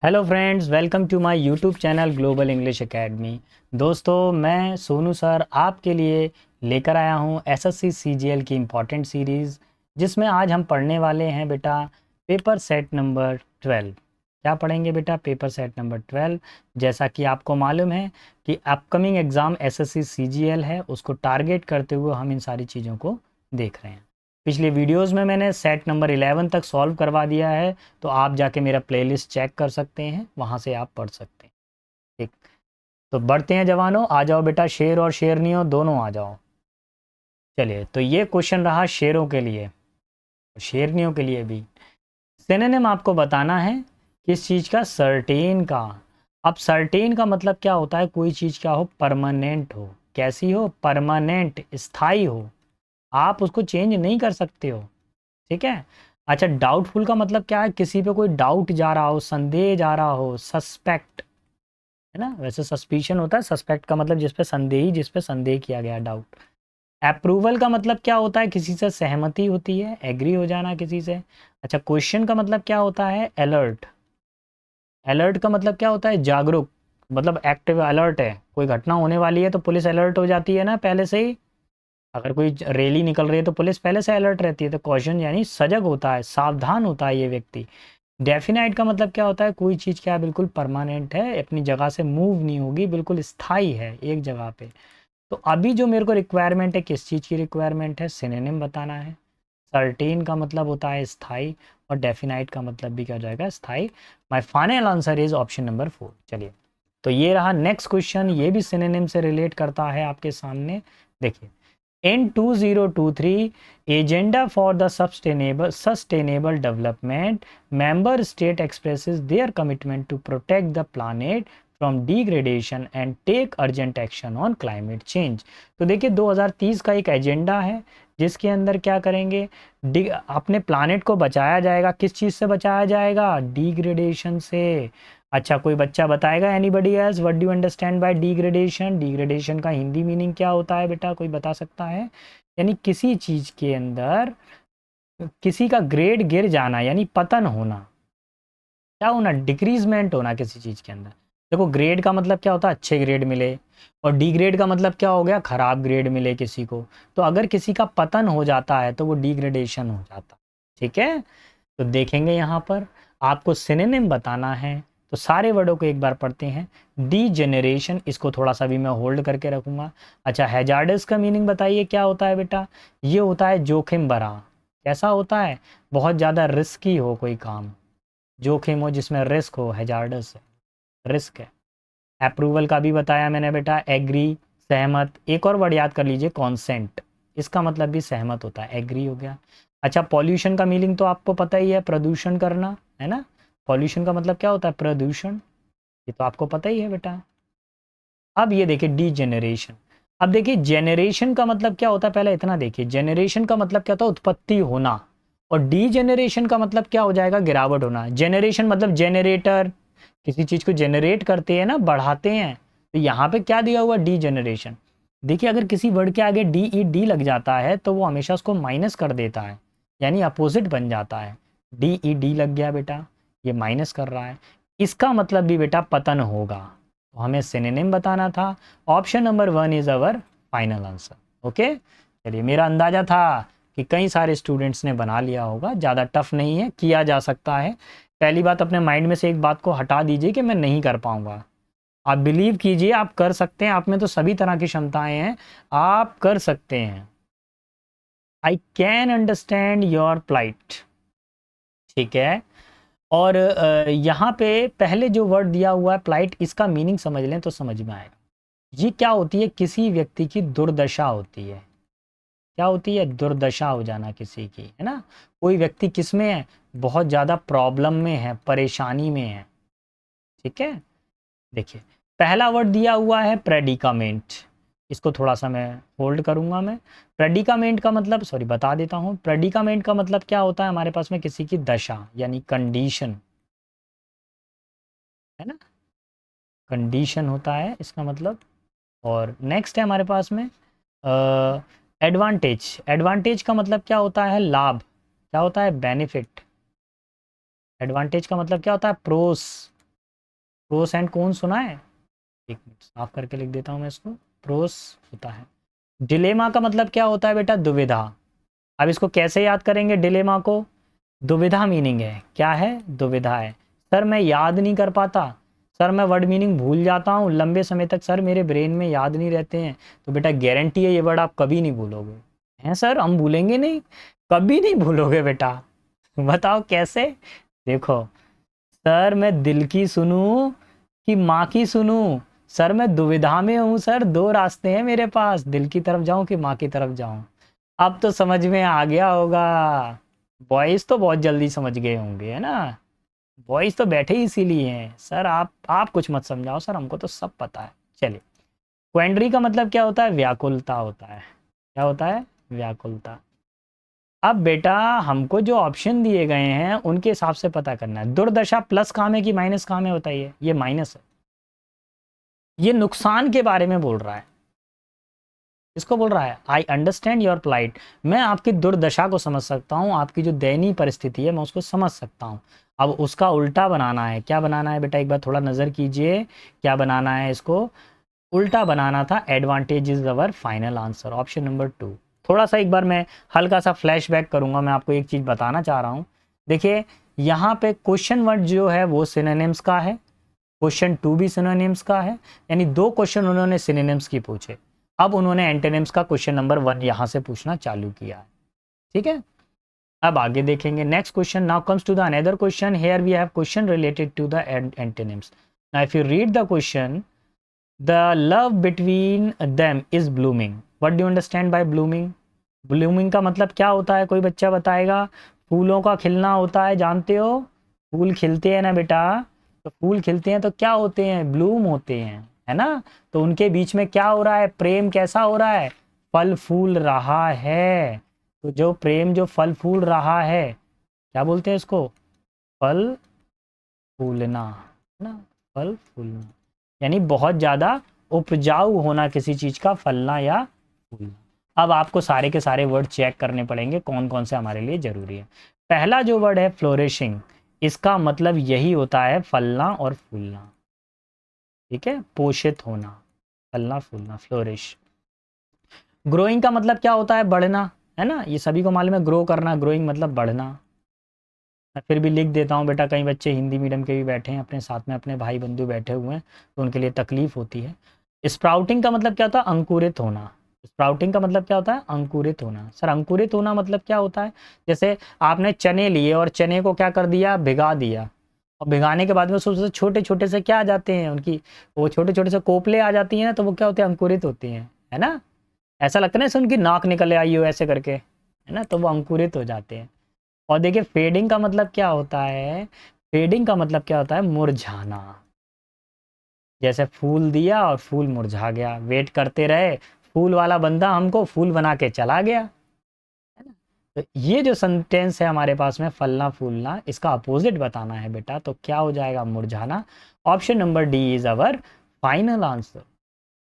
Hello friends, welcome to my YouTube channel Global English Academy. दोस्तों, मैं Sonu sir आपके लिए लेकर आया हूँ एसएससी सीजीएल की इम्पॉर्टेंट सीरीज़, जिसमें आज हम पढ़ने वाले हैं बेटा पेपर सेट नंबर 12। क्या पढ़ेंगे बेटा? Paper set number 12। जैसा कि आपको मालूम है कि अपकमिंग एग्ज़ाम एसएससी सीजीएल है, उसको टारगेट करते हुए हम इन सारी चीज़ों को देख रहे हैं। पिछले वीडियोज़ में मैंने सेट नंबर 11 तक सॉल्व करवा दिया है, तो आप जाके मेरा प्लेलिस्ट चेक कर सकते हैं, वहाँ से आप पढ़ सकते हैं। ठीक, तो बढ़ते हैं जवानों, आ जाओ बेटा, शेर और शेरनियों दोनों आ जाओ। चलिए, तो ये क्वेश्चन रहा शेरों के लिए, शेरनियों के लिए भी। सिनोनिम आपको बताना है किस चीज़ का? सर्टेन का। अब सर्टेन का मतलब क्या होता है? कोई चीज़ क्या हो? परमानेंट हो। कैसी हो? परमानेंट, स्थाई हो। आप उसको चेंज नहीं कर सकते हो। ठीक है। अच्छा, डाउटफुल का मतलब क्या है? किसी पे कोई डाउट जा रहा हो, संदेह जा रहा हो, सस्पेक्ट, है ना? वैसे सस्पिशन होता है, सस्पेक्ट का मतलब जिस पे संदेही, जिस पे संदेह किया गया, डाउट। अप्रूवल का मतलब क्या होता है? किसी से सहमति होती है, एग्री हो जाना किसी से। अच्छा, क्वेश्चन का मतलब क्या होता है? अलर्ट। अलर्ट का मतलब क्या होता है? जागरूक, मतलब एक्टिव, अलर्ट है। कोई घटना होने वाली है तो पुलिस अलर्ट हो जाती है ना पहले से ही। अगर कोई रैली निकल रही है तो पुलिस पहले से अलर्ट रहती है। तो क्वेश्चन यानी सजग होता है, सावधान होता है ये व्यक्ति। डेफिनाइट का मतलब क्या होता है? कोई चीज़ क्या बिल्कुल परमानेंट है, अपनी जगह से मूव नहीं होगी, बिल्कुल स्थायी है एक जगह पे। तो अभी जो मेरे को रिक्वायरमेंट है, किस चीज़ की रिक्वायरमेंट है? सिनोनिम बताना है। सर्टेन का मतलब होता है स्थाई, और डेफिनाइट का मतलब भी क्या हो जाएगा? स्थाई। My final answer is option number 4। चलिए, तो ये रहा नेक्स्ट क्वेश्चन, ये भी सिनोनिम से रिलेट करता है आपके सामने। देखिए, in 2023 agenda for the sustainable development, member state expresses their commitment to protect the planet from degradation and take urgent action on climate change। तो देखिए, 2030 का एक एजेंडा है जिसके अंदर क्या करेंगे? अपने प्लानेट को बचाया जाएगा। किस चीज़ से बचाया जाएगा? डिग्रेडेशन से। अच्छा, कोई बच्चा बताएगा? Anybody else, what do you understand bye degradation? Degradation का हिंदी मीनिंग क्या होता है बेटा? कोई बता सकता है? यानी किसी चीज के अंदर किसी का ग्रेड गिर जाना, यानी पतन होना। क्या होना? डिक्रीजमेंट होना किसी चीज के अंदर। देखो, ग्रेड का मतलब क्या होता है? अच्छे ग्रेड मिले। और डिग्रेड का मतलब क्या हो गया? खराब ग्रेड मिले किसी को। तो अगर किसी का पतन हो जाता है तो वो डिग्रेडेशन हो जाता है। ठीक है। तो देखेंगे यहाँ पर आपको सिनोनिम बताना है। तो सारे वर्डों को एक बार पढ़ते हैं। डी जेनरेशन, इसको थोड़ा सा भी मैं होल्ड करके रखूंगा। अच्छा, हैजार्डस का मीनिंग बताइए क्या होता है बेटा? ये होता है जोखिम भरा। कैसा होता है? बहुत ज़्यादा रिस्की हो कोई काम, जोखिम हो जिसमें रिस्क हो, हैजार्डस है, रिस्क है। अप्रूवल का भी बताया मैंने बेटा, एग्री, सहमत। एक और वर्ड याद कर लीजिए, कॉन्सेंट। इसका मतलब भी सहमत होता है, एग्री हो गया। अच्छा, पॉल्यूशन का मीनिंग तो आपको पता ही है, प्रदूषण करना, है ना? पॉल्यूशन का मतलब क्या होता है? प्रदूषण। ये तो आपको पता ही है बेटा। अब ये देखिए, डी जेनरेशन। अब देखिए, जेनरेशन का मतलब क्या होता है? पहले इतना देखिए, जेनरेशन का मतलब क्या होता है? उत्पत्ति होना। और डी जेनरेशन का मतलब क्या हो जाएगा? गिरावट होना। जेनरेशन मतलब जेनरेटर, किसी चीज को जेनरेट करते हैं ना, बढ़ाते हैं। तो यहाँ पे क्या दिया हुआ? D generation. देखिए, अगर किसी वर्ड के आगे डी ई डी लग जाता है तो वो हमेशा उसको माइनस कर देता है, यानी अपोजिट बन जाता है। डी ई डी लग गया बेटा, ये माइनस कर रहा है। इसका मतलब भी बेटा पतन होगा। तो हमें सिनोनिम बताना था। Option number 1 is our final answer. Okay. चलिए, मेरा अंदाजा था कि कई सारे स्टूडेंट्स ने बना लिया होगा, ज़्यादा टफ नहीं है, किया जा सकता है। पहली बात, अपने माइंड में से एक बात को हटा दीजिए कि मैं नहीं कर पाऊंगा। आप बिलीव कीजिए, आप कर सकते हैं। आप में तो सभी तरह की क्षमताएं हैं, आप कर सकते हैं। I can understand your plight. ठीक है। और यहाँ पे पहले जो वर्ड दिया हुआ है प्लाइट, इसका मीनिंग समझ लें तो समझ में आएगा। ये क्या होती है? किसी व्यक्ति की दुर्दशा होती है। क्या होती है? दुर्दशा हो जाना किसी की, है ना? कोई व्यक्ति किस में है? बहुत ज़्यादा प्रॉब्लम में है, परेशानी में है। ठीक है। देखिए, पहला वर्ड दिया हुआ है प्रेडिकामेंट। इसको थोड़ा सा मैं होल्ड करूंगा। मैं प्रेडिकामेंट का मतलब, सॉरी, बता देता हूँ। प्रेडिकामेंट का मतलब क्या होता है हमारे पास में? किसी की दशा, यानी कंडीशन, है ना? कंडीशन होता है इसका मतलब। और नेक्स्ट है हमारे पास में एडवांटेज। एडवांटेज का मतलब क्या होता है? लाभ। क्या होता है? बेनिफिट। एडवांटेज का मतलब क्या होता है? प्रोस, प्रोस एंड कौन सुना है? एक मिनट साफ करके लिख देता हूँ मैं इसको। प्रोस होता है। डिलेमा का मतलब क्या होता है बेटा? दुविधा। अब इसको कैसे याद करेंगे डिलेमा को? दुविधा मीनिंग है, क्या है? दुविधा है। सर मैं याद नहीं कर पाता, सर मैं वर्ड मीनिंग भूल जाता हूँ लंबे समय तक, सर मेरे ब्रेन में याद नहीं रहते हैं, तो बेटा गारंटी है ये वर्ड आप कभी नहीं भूलोगे। हैं सर हम भूलेंगे नहीं? कभी नहीं भूलोगे बेटा। बताओ कैसे? देखो, सर मैं दिल की सुनूं कि माँ की सुनूं, सर मैं दुविधा में हूँ सर, दो रास्ते हैं मेरे पास, दिल की तरफ जाऊं कि माँ की तरफ जाऊं। अब तो समझ में आ गया होगा। बॉयज तो बहुत जल्दी समझ गए होंगे, है ना? बॉयज तो बैठे ही इसीलिए हैं सर, आप कुछ मत समझाओ सर, हमको तो सब पता है। चलिए, क्वेंडरी का मतलब क्या होता है? व्याकुलता होता है। क्या होता है? व्याकुलता। अब बेटा हमको जो ऑप्शन दिए गए हैं उनके हिसाब से पता करना है। दुर्दशा प्लस काम है कि माइनस काम है? बताइए। ये माइनस है, ये नुकसान के बारे में बोल रहा है। इसको बोल रहा है आई अंडरस्टैंड योर प्लाइट, मैं आपकी दुर्दशा को समझ सकता हूँ, आपकी जो दयनीय परिस्थिति है मैं उसको समझ सकता हूँ। अब उसका उल्टा बनाना है। क्या बनाना है बेटा? एक बार थोड़ा नज़र कीजिए, क्या बनाना है इसको? उल्टा बनाना था। Advantage is our final answer, option number 2। थोड़ा सा एक बार मैं हल्का सा फ्लैशबैक करूंगा, मैं आपको एक चीज़ बताना चाह रहा हूँ। देखिए, यहाँ पे क्वेश्चन वर्ड जो है वो सिनोनिम्स का है, क्वेश्चन 2 भी सिनोनिम्स का है, यानी दो क्वेश्चन उन्होंने सिनोनिम्स की पूछे। अब उन्होंने एंटोनिम्स का क्वेश्चन नंबर 1 यहाँ से पूछना चालू किया है। ठीक है, अब आगे देखेंगे next question. Now comes to the another question, here we have question related to the antonyms. Now if you read the question, the love between them is blooming, what do you understand by blooming? Blooming का मतलब क्या होता है? कोई बच्चा बताएगा? फूलों का खिलना होता है, जानते हो? फूल खिलते हैं ना बेटा, तो फूल खिलते हैं तो क्या होते हैं? ब्लूम होते हैं, है ना? तो उनके बीच में क्या हो रहा है? प्रेम कैसा हो रहा है? फल फूल रहा है। तो जो प्रेम जो फल फूल रहा है, क्या बोलते हैं इसको? फल फूलना, है ना? फल फूलना यानी बहुत ज़्यादा उपजाऊ होना किसी चीज़ का, फलना या फूलना। अब आपको सारे के सारे वर्ड चेक करने पड़ेंगे कौन कौन से हमारे लिए ज़रूरी है। पहला जो वर्ड है फ्लोरिशिंग, इसका मतलब यही होता है फलना और फूलना। ठीक है, पोषित होना, फलना फूलना, फ्लोरिश। ग्रोइंग का मतलब क्या होता है? बढ़ना, है ना? ये सभी को मालूम है, ग्रो करना, ग्रोइंग मतलब बढ़ना। मैं फिर भी लिख देता हूँ बेटा, कई बच्चे हिंदी मीडियम के भी बैठे हैं अपने साथ में, अपने भाई बंधु बैठे हुए हैं, तो उनके लिए तकलीफ होती है। स्प्राउटिंग का मतलब क्या होता है? अंकुरित होना। स्प्राउटिंग का मतलब क्या होता है? अंकुरित होना। सर अंकुरित होना मतलब क्या होता है? जैसे आपने चने लिए और चने को क्या कर दिया? भिगा दिया, और भिगाने के बाद में उससे छोटे छोटे से क्या आ जाते हैं? उनकी वो छोटे छोटे से कोपले आ जाती हैं ना, तो वो क्या होते हैं? अंकुरित होती हैं, है ना? ऐसा लगता है ना जैसे उनकी नाक निकल आई हो ऐसे करके, है ना? तो वो अंकुरित हो जाते हैं। और देखिए फेडिंग का मतलब क्या होता है? फेडिंग का मतलब क्या होता है? मुरझाना। जैसे फूल दिया और फूल मुरझा गया, वेट करते रहे, फूल वाला बंदा हमको फूल बना के चला गया, है ना? तो ये जो सेंटेंस है हमारे पास में, फलना फूलना, इसका अपोजिट बताना है बेटा, तो क्या हो जाएगा? मुरझाना। Option number D is our final answer.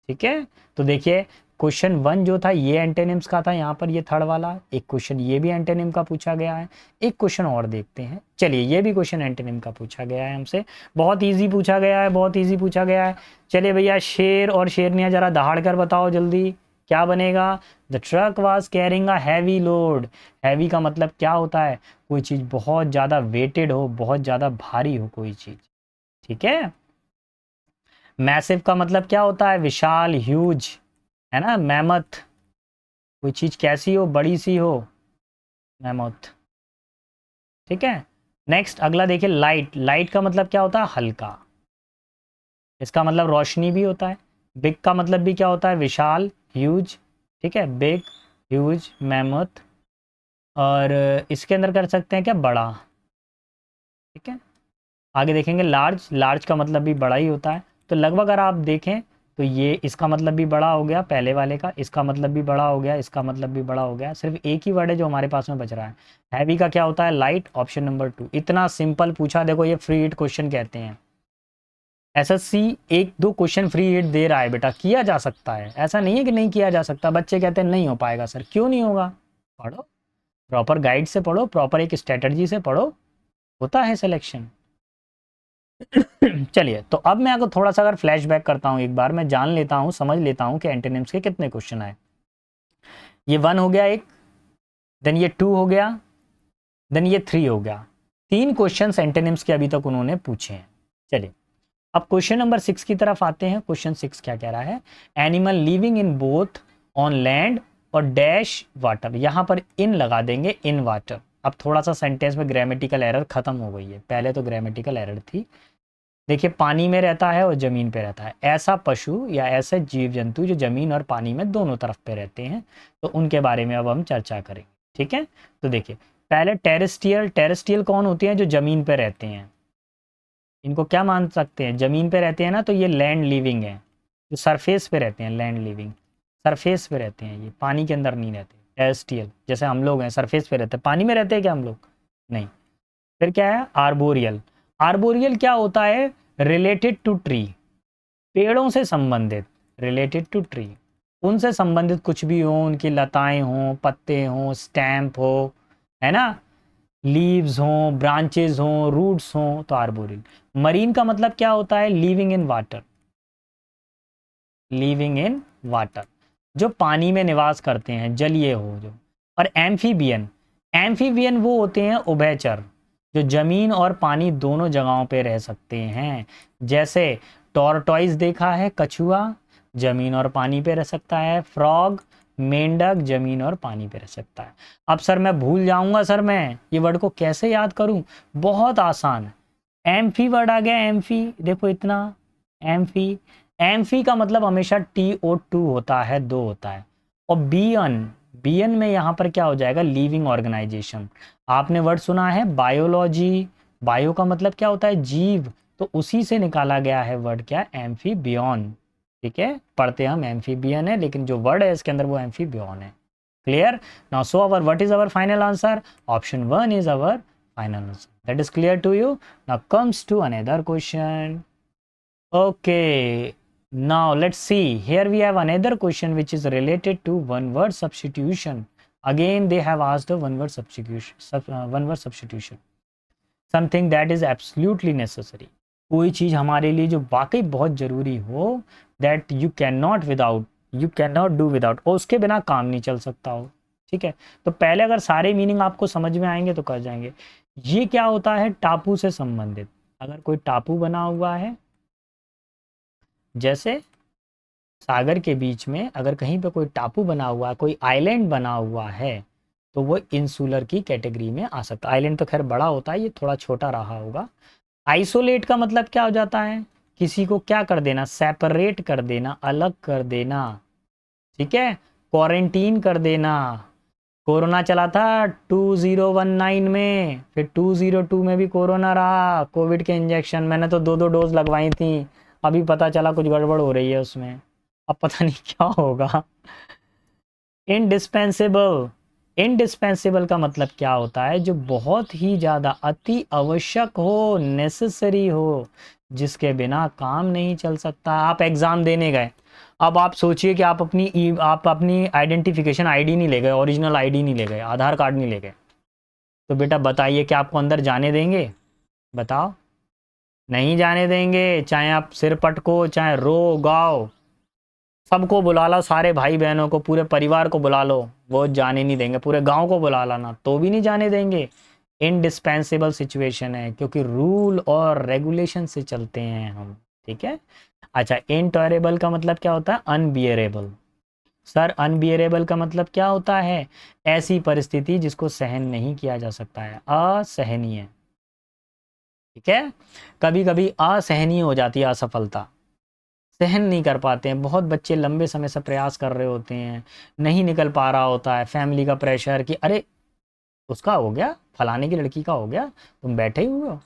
ठीक है, तो देखिए क्वेश्चन 1 जो था ये एंटेनिम्स का था, यहाँ पर ये थर्ड वाला एक क्वेश्चन ये भी एंटेनिम का पूछा गया है। एक क्वेश्चन और देखते हैं, चलिए ये भी क्वेश्चन एंटेनिम का पूछा गया है हमसे, बहुत इजी पूछा गया है, बहुत इजी पूछा गया है। चलिए भैया, शेर और शेरनिया जरा दहाड़ कर बताओ जल्दी, क्या बनेगा? The truck was carrying a heavy load. Heavy का मतलब क्या होता है? कोई चीज़ बहुत ज़्यादा वेटेड हो, बहुत ज़्यादा भारी हो कोई चीज़। ठीक है, मैसिव का मतलब क्या होता है? विशाल, ह्यूज, है ना? मैमथ, कोई चीज कैसी हो? बड़ी सी हो, मैमथ। ठीक है, नेक्स्ट अगला देखिए, लाइट। लाइट का मतलब क्या होता है? हल्का, इसका मतलब रोशनी भी होता है। बिग का मतलब भी क्या होता है? विशाल, ह्यूज। ठीक है, बिग, ह्यूज, मैमथ। और इसके अंदर कर सकते हैं क्या? बड़ा। ठीक है, आगे देखेंगे लार्ज। लार्ज का मतलब भी बड़ा ही होता है। तो लगभग अगर आप देखें तो ये इसका मतलब भी बड़ा हो गया पहले वाले का, इसका मतलब भी बड़ा हो गया, इसका मतलब भी बड़ा हो गया। सिर्फ एक ही वर्ड है जो हमारे पास में बच रहा है। हैवी का क्या होता है? Light, option number 2। इतना सिंपल पूछा, देखो ये फ्री हिट क्वेश्चन कहते हैं। एसएससी एक दो क्वेश्चन फ्री हिट दे रहा है बेटा, किया जा सकता है, ऐसा नहीं है कि नहीं किया जा सकता। बच्चे कहते हैं नहीं हो पाएगा सर, क्यों नहीं होगा? पढ़ो, प्रॉपर गाइड से पढ़ो, प्रॉपर एक स्ट्रेटजी से पढ़ो, होता है सिलेक्शन। चलिए, तो अब मैं अगर थोड़ा सा अगर फ्लैशबैक करता हूँ, एक बार मैं जान लेता हूँ, समझ लेता हूँ कि एंटोनिम्स के कितने क्वेश्चन आए। ये 1 हो गया एक, देन ये 2 हो गया, देन ये 3 हो गया। 3 क्वेश्चन एंटोनिम्स के अभी तक उन्होंने पूछे हैं। चलिए, अब क्वेश्चन नंबर 6 की तरफ आते हैं। क्वेश्चन 6 क्या कह रहा है? Animal living in both on land और डैश वाटर। यहां पर इन लगा देंगे, इन वाटर। अब थोड़ा सा सेंटेंस में ग्रामेटिकल एरर खत्म हो गई है, पहले तो ग्रामेटिकल एरर थी। देखिए, पानी में रहता है और ज़मीन पे रहता है। ऐसा पशु या ऐसे जीव जंतु जो ज़मीन और पानी में दोनों तरफ पे रहते हैं, तो उनके बारे में अब हम चर्चा करेंगे। ठीक है, तो देखिए, पहले टेरेस्ट्रियल। टेरेस्ट्रियल कौन होते हैं? जो ज़मीन पे रहते हैं। इनको क्या मान सकते हैं? ज़मीन पे रहते हैं ना, तो ये लैंड लिविंग है। जो सरफेस पे रहते हैं, लैंड लिविंग, सरफेस पे रहते हैं, ये पानी के अंदर नहीं रहते। टेरेस्ट्रियल जैसे हम लोग हैं, सरफेस पे रहते हैं। पानी में रहते हैं क्या हम लोग? नहीं। फिर क्या है? आर्बोरियल। आर्बोरियल क्या होता है? रिलेटेड टू ट्री, पेड़ों से संबंधित। रिलेटेड टू ट्री, उनसे संबंधित कुछ भी हो, उनकी लताएं हों, पत्ते हों, स्टैम्प हो, है ना, लीव्स हों, ब्रांचेस हों, रूट्स हों, तो आर्बोरियल। मरीन का मतलब क्या होता है? Living in water. Living in water, जो पानी में निवास करते हैं, जलीय हो जो। और एम्फीबियन, एम्फीबियन वो होते हैं उभयचर, जो जमीन और पानी दोनों जगहों पे रह सकते हैं। जैसे टॉर्टॉइस देखा है, कछुआ, जमीन और पानी पे रह सकता है। फ्रॉग, मेंढक, जमीन और पानी पे रह सकता है। अब सर मैं भूल जाऊंगा, सर मैं ये वर्ड को कैसे याद करूं? बहुत आसान। एम्फी वर्ड आ गया, एम्फी, देखो इतना। एम्फी, एम्फी का मतलब हमेशा TO2 होता है, 2 होता है। और बियन, बियन में यहाँ पर क्या हो जाएगा? Living organisation. आपने वर्ड सुना है बायोलॉजी, बायो का मतलब क्या होता है? जीव, तो उसी से निकाला गया है वर्ड क्या? एम्फीबियन। ठीक है, पढ़ते हम एम्फीबियन है, लेकिन जो वर्ड है इसके अंदर वो एम्फीबियन है। Clear? Now so our what is our final answer? Option 1 is our final answer. That is clear to you? Now comes to another question. Okay, now let's see. Here we have another question which is related to one word substitution. Again, they have asked a one word substitution. One word substitution. Something that is absolutely necessary. कोई चीज़ हमारे लिए जो वाकई बहुत ज़रूरी हो, that you cannot without, you cannot do without, और उसके बिना काम नहीं चल सकता हो। ठीक है, तो पहले अगर सारे मीनिंग आपको समझ में आएंगे तो कर जाएंगे। ये क्या होता है? टापू से संबंधित। अगर कोई टापू बना हुआ है, जैसे सागर के बीच में अगर कहीं पे कोई टापू बना हुआ है, कोई आइलैंड बना हुआ है, तो वो इंसुलर की कैटेगरी में आ सकता है। आइलैंड तो खैर बड़ा होता है, ये थोड़ा छोटा रहा होगा। आइसोलेट का मतलब क्या हो जाता है? किसी को क्या कर देना? सेपरेट कर देना, अलग कर देना। ठीक है, क्वारंटीन कर देना। कोरोना चला था 2019 में, फिर 2022 में भी कोरोना रहा। कोविड के इंजेक्शन मैंने तो 2-2 डोज लगवाई थी। अभी पता चला कुछ गड़बड़ हो रही है उसमें, अब पता नहीं क्या होगा। इंडिस्पेंसेबल, इंडिस्पेंसेबल का मतलब क्या होता है? जो बहुत ही ज़्यादा अति आवश्यक हो, नेसेसरी हो, जिसके बिना काम नहीं चल सकता। आप एग्ज़ाम देने गए, अब आप सोचिए कि आप अपनी आइडेंटिफिकेशन आईडी नहीं ले गए, ओरिजिनल आईडी नहीं ले गए, आधार कार्ड नहीं ले गए, तो बेटा बताइए कि आपको अंदर जाने देंगे? बताओ, नहीं जाने देंगे। चाहे आप सिर पटको, चाहे रो गाओ, सबको बुला लो, सारे भाई बहनों को, पूरे परिवार को बुला लो, वो जाने नहीं देंगे। पूरे गांव को बुला लाना तो भी नहीं जाने देंगे। इनडिस्पेंसेबल सिचुएशन है, क्योंकि रूल और रेगुलेशन से चलते हैं हम। ठीक है, अच्छा, इनटॉलरेबल का मतलब क्या होता है? अनबियरेबल। सर अनबियरेबल का मतलब क्या होता है? ऐसी परिस्थिति जिसको सहन नहीं किया जा सकता है, असहनीय। ठीक है, कभी कभी असहनीय हो जाती है असफलता, सहन नहीं कर पाते हैं। बहुत बच्चे लंबे समय से प्रयास कर रहे होते हैं, नहीं निकल पा रहा होता है। फैमिली का प्रेशर कि अरे उसका हो गया, फलाने की लड़की का हो गया, तुम बैठे ही हुए हो,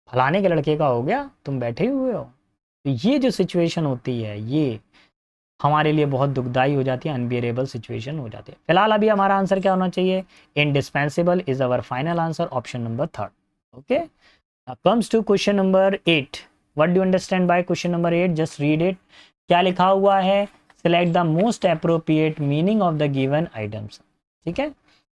फलाने के लड़के का हो गया, तुम बैठे ही हुए हो। तो ये जो सिचुएशन होती है, ये हमारे लिए बहुत दुखदाई हो जाती है, अनबियरेबल सिचुएशन हो जाती है। फिलहाल अभी हमारा आंसर क्या होना चाहिए? Indispensable is our final answer, option number 3rd। Okay, comes to question number 8। What do understand by question number 8? Just read it. क्या लिखा हुआ है? Select the most appropriate meaning of the given items. ठीक है,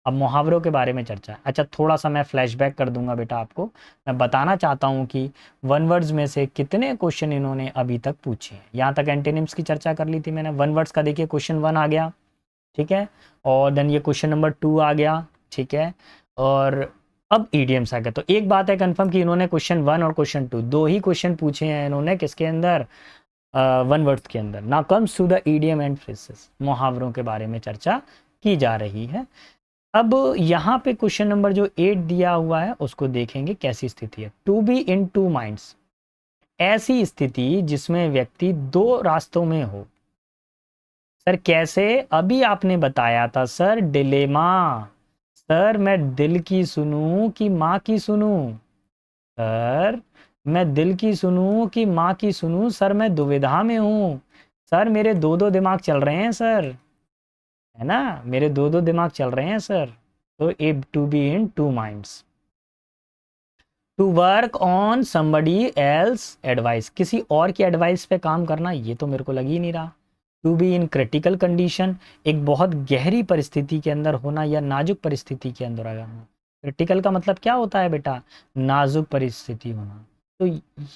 अब मुहावरों के बारे में चर्चा है। अच्छा, थोड़ा सा मैं फ्लैशबैक कर दूंगा बेटा आपको। मैं बताना चाहता हूँ कि वन वर्ड्स में से कितने क्वेश्चन इन्होंने अभी तक पूछे हैं। यहाँ तक एंटेनिम्स की चर्चा कर ली थी मैंने। वन वर्ड्स का देखिए क्वेश्चन 1 आ गया, ठीक है, और देन ये क्वेश्चन नंबर 2 आ गया, ठीक है, और अब ईडियम्स आ गया। तो एक बात है कंफर्म कि इन्होंने क्वेश्चन 1 और क्वेश्चन 2 दो ही क्वेश्चन पूछे हैं इन्होंने, किसके अंदर, वन वर्ड्स के अंदर। Now comes to the idiom and phrases, मुहावरों के बारे में चर्चा की जा रही है। अब यहाँ पे क्वेश्चन नंबर जो 8 दिया हुआ है उसको देखेंगे कैसी स्थिति है। To be in two minds, ऐसी स्थिति जिसमें व्यक्ति दो रास्तों में हो। सर कैसे, अभी आपने बताया था सर, डिलेमा। सर मैं दिल की सुनूं कि माँ की सुनूं, सर मैं दिल की सुनूं कि माँ की सुनूं, सर मैं दुविधा में हूं। सर मेरे दो दो दिमाग चल रहे हैं सर, है ना, मेरे दो दो दिमाग चल रहे हैं सर। तो if to be in two minds, to work on somebody else advice, किसी और की एडवाइस पे काम करना, ये तो मेरे को लग ही नहीं रहा। To be in critical condition, एक बहुत गहरी परिस्थिति के अंदर होना या नाजुक परिस्थिति के अंदर आना। क्रिटिकल का मतलब क्या होता है बेटा, नाजुक परिस्थिति होना। तो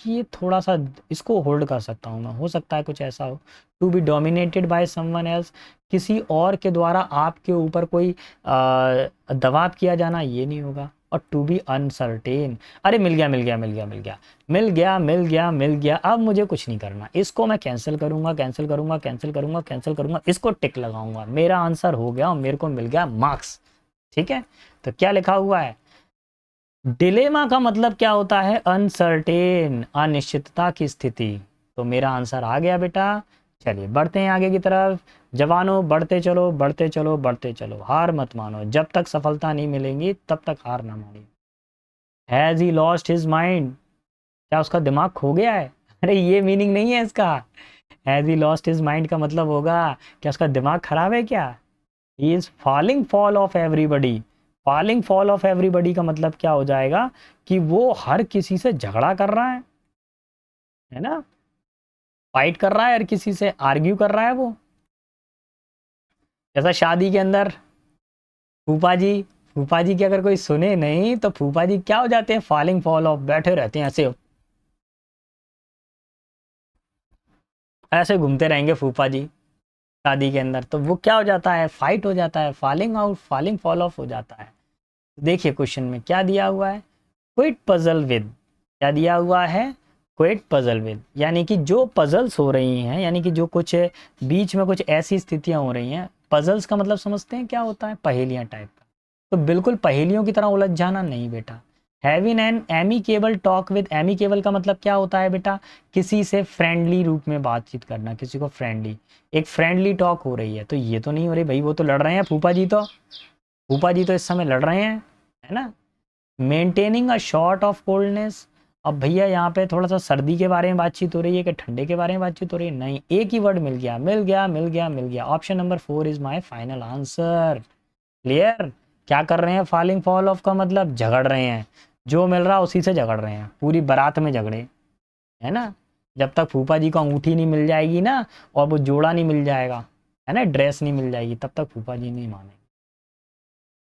ये थोड़ा सा इसको होल्ड कर सकता हूँ मैं, हो सकता है कुछ ऐसा हो। To be dominated by someone else, किसी और के द्वारा आपके ऊपर कोई दबाव किया जाना, ये नहीं होगा। और टू बी अनसर्टेन, अरे मिल गया मिल गया मिल गया मिल गया मिल गया मिल गया मिल गया, अब मुझे कुछ नहीं करना, इसको मैं कैंसिल करूंगा कैंसिल करूंगा कैंसिल करूंगा कैंसिल करूंगा, इसको टिक लगाऊंगा, मेरा आंसर हो गया और मेरे को मिल गया मार्क्स। ठीक है, तो क्या लिखा हुआ है, डिलेमा का मतलब क्या होता है, अनसर्टेन, अनिश्चितता की स्थिति। तो मेरा आंसर आ गया बेटा। चलिए बढ़ते हैं आगे की तरफ। जवानों बढ़ते चलो बढ़ते चलो बढ़ते चलो, हार मत मानो, जब तक सफलता नहीं मिलेंगी तब तक हार ना मानिए। Has he lost his mind, क्या उसका दिमाग खो गया है? अरे ये मीनिंग नहीं है इसका। Has he lost his mind का मतलब होगा क्या उसका दिमाग खराब है क्या? He is falling fall of everybody. Falling fall of everybody का मतलब क्या हो जाएगा कि वो हर किसी से झगड़ा कर रहा है ना, फाइट कर रहा है, हर किसी से आर्ग्यू कर रहा है वो। जैसा शादी के अंदर फूफा जी, फूफा जी की अगर कोई सुने नहीं तो फूफा जी क्या हो जाते हैं, फॉलिंग फॉल ऑफ, बैठे रहते हैं ऐसे, ऐसे घूमते रहेंगे फूफा जी शादी के अंदर। तो वो क्या हो जाता है, फाइट हो जाता है, falling out, falling fall of हो जाता है। देखिए क्वेश्चन में क्या दिया हुआ है, क्विट पजल विद, क्या दिया हुआ है, क्विट पजल विद, यानी कि जो पजल्स हो रही हैं, यानी कि जो कुछ बीच में कुछ ऐसी स्थितियां हो रही हैं। पजल्स का मतलब समझते हैं क्या होता है, पहेलियां टाइप का। तो बिल्कुल पहेलियों की तरह उलझ जाना नहीं बेटा। Having an amicable talk with, amicable का मतलब क्या होता है बेटा, किसी से फ्रेंडली रूप में बातचीत करना, किसी को फ्रेंडली, एक फ्रेंडली टॉक हो रही है। तो ये तो नहीं हो रही भाई, वो तो लड़ रहे हैं फूफा जी, तो फूफा जी तो इस समय लड़ रहे हैं, है ना। Maintaining a short of coldness, अब भैया यहाँ पे थोड़ा सा सर्दी के बारे में बातचीत हो रही है कि ठंडे के बारे में बातचीत हो रही है, नहीं, एक ही वर्ड मिल गया मिल गया मिल गया मिल गया। Option number 4 is my final answer. Clear, क्या कर रहे हैं, फॉलिंग फॉल ऑफ का मतलब झगड़ रहे हैं, जो मिल रहा उसी से झगड़ रहे हैं, पूरी बारात में झगड़े, है ना। जब तक फूफा जी को अंगूठी नहीं मिल जाएगी ना, और वो जोड़ा नहीं मिल जाएगा, है ना, ड्रेस नहीं मिल जाएगी, तब तक फूफा जी नहीं मानेंगे।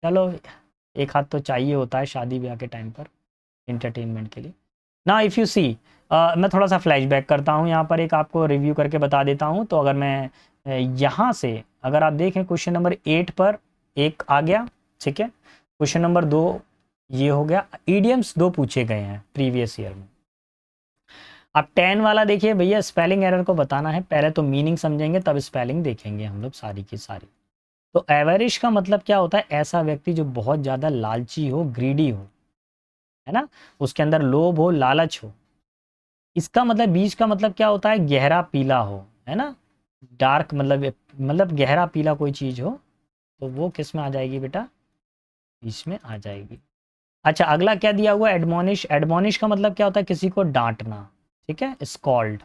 चलो, एक हाथ तो चाहिए होता है शादी ब्याह के टाइम पर इंटरटेनमेंट के लिए ना। इफ़ यू सी, मैं थोड़ा सा फ्लैशबैक करता हूँ यहाँ पर, एक आपको रिव्यू करके बता देता हूँ। तो अगर मैं यहाँ से अगर आप देखें क्वेश्चन नंबर 8 पर एक आ गया, ठीक है, क्वेश्चन नंबर 2 ये हो गया। ईडियम्स 2 पूछे गए हैं प्रीवियस ईयर में। अब 10 वाला देखिए भैया, स्पेलिंग एरर को बताना है, पहले तो मीनिंग समझेंगे तब स्पेलिंग देखेंगे हम लोग सारी की सारी। तो एवरिश का मतलब क्या होता है, ऐसा व्यक्ति जो बहुत ज़्यादा लालची हो, ग्रीडी हो, है ना, उसके अंदर लोभ हो, लालच हो। इसका मतलब बीज का मतलब क्या होता है, गहरा पीला हो, है ना, डार्क, मतलब गहरा पीला कोई चीज हो, तो वो किस में आ जाएगी बेटा, बीच में आ जाएगी। अच्छा अगला क्या दिया हुआ, एडमोनिश, एडमोनिश का मतलब क्या होता है, किसी को डांटना, ठीक है, स्कॉल्ड,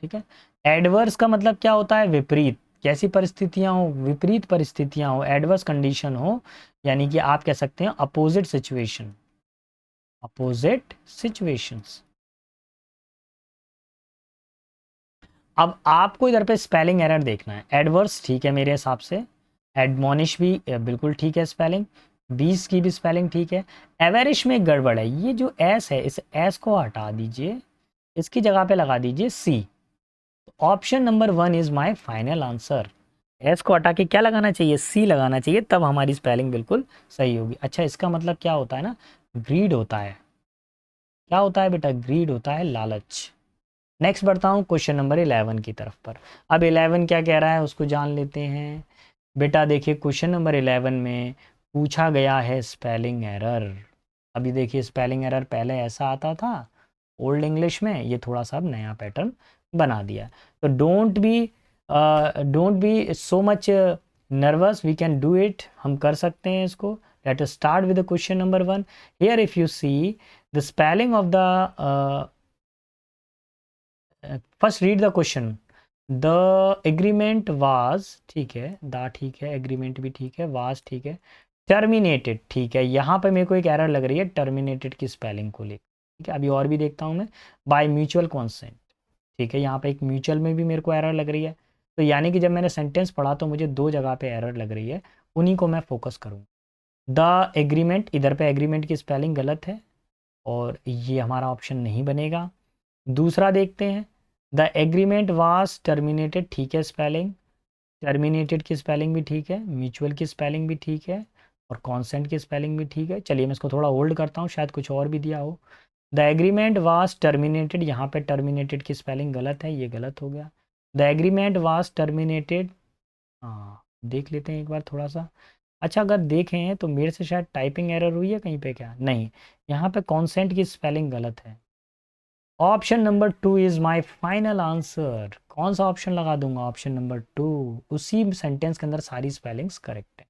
ठीक है। एडवर्स का मतलब क्या होता है, विपरीत, कैसी परिस्थितियां हो, विपरीत परिस्थितियां हो, एडवर्स कंडीशन हो, यानी कि आप कह सकते हैं अपोजिट सिचुएशन, अपोजिट सिचुएशंस। अब आपको इधर पे स्पेलिंग एरर देखना है, एडवर्स ठीक है मेरे हिसाब से, एडमोनिश भी बिल्कुल ठीक है स्पेलिंग, 20 की भी स्पेलिंग ठीक है। एवेरिश में गड़बड़ है, ये जो एस है इस एस को हटा दीजिए, इसकी जगह पे लगा दीजिए C. Option number 1 is my final answer. S को हटा के क्या लगाना चाहिए, सी लगाना चाहिए, तब हमारी स्पेलिंग बिल्कुल सही होगी। अच्छा, इसका मतलब क्या होता है ना, ग्रीड होता है। क्या होता है बेटा, ग्रीड होता है, लालच। नेक्स्ट बढ़ता हूँ क्वेश्चन नंबर 11 की तरफ पर। अब 11 क्या कह रहा है उसको जान लेते हैं। बेटा देखिए क्वेश्चन नंबर 11 में पूछा गया है स्पेलिंग एरर। अभी देखिए स्पेलिंग एरर पहले ऐसा आता था ओल्ड इंग्लिश में, ये थोड़ा सा अब नया पैटर्न बना दिया। तो don't be so much nervous, we can do it, हम कर सकते हैं इसको। Let us start with the question number 1। Here if you see the spelling of the first read the question. The agreement was, ठीक है, the ठीक है, agreement भी ठीक है, वाज ठीक है, टर्मिनेटेड ठीक है। यहाँ पे मेरे को एक एरर लग रही है टर्मिनेटेड की स्पेलिंग को लेकर। ठीक है, अभी और भी देखता हूँ मैं। बाय म्यूचुअल कॉन्सेंट, ठीक है, यहाँ पे एक म्यूचुअल में भी मेरे को एरर लग रही है। तो यानी कि जब मैंने सेंटेंस पढ़ा तो मुझे दो जगह पे एरर लग रही है, उन्हीं को मैं फोकस करूँ। द एग्रीमेंट, इधर पे एग्रीमेंट की स्पेलिंग गलत है और ये हमारा ऑप्शन नहीं बनेगा। दूसरा देखते हैं, द एग्रीमेंट वाज टर्मिनेटेड, ठीक है स्पेलिंग, टर्मिनेटेड की स्पेलिंग भी ठीक है, म्यूचुअल की स्पेलिंग भी ठीक है और कॉन्सेंट की स्पेलिंग भी ठीक है। चलिए मैं इसको थोड़ा होल्ड करता हूँ, शायद कुछ और भी दिया हो। द एग्रीमेंट वाज टर्मिनेटेड, यहाँ पे टर्मिनेटेड की स्पेलिंग गलत है, ये गलत हो गया। द एग्रीमेंट वाज टर्मिनेटेड, हाँ देख लेते हैं एक बार थोड़ा सा। अच्छा, अगर देखें तो मेरे से शायद टाइपिंग एरर हुई है कहीं पे, क्या नहीं, यहाँ पे कॉन्सेंट की स्पेलिंग गलत है। Option number 2 is my final answer. कौन सा ऑप्शन लगा दूंगा, ऑप्शन नंबर 2, उसी सेंटेंस के अंदर सारी स्पेलिंग्स करेक्ट है।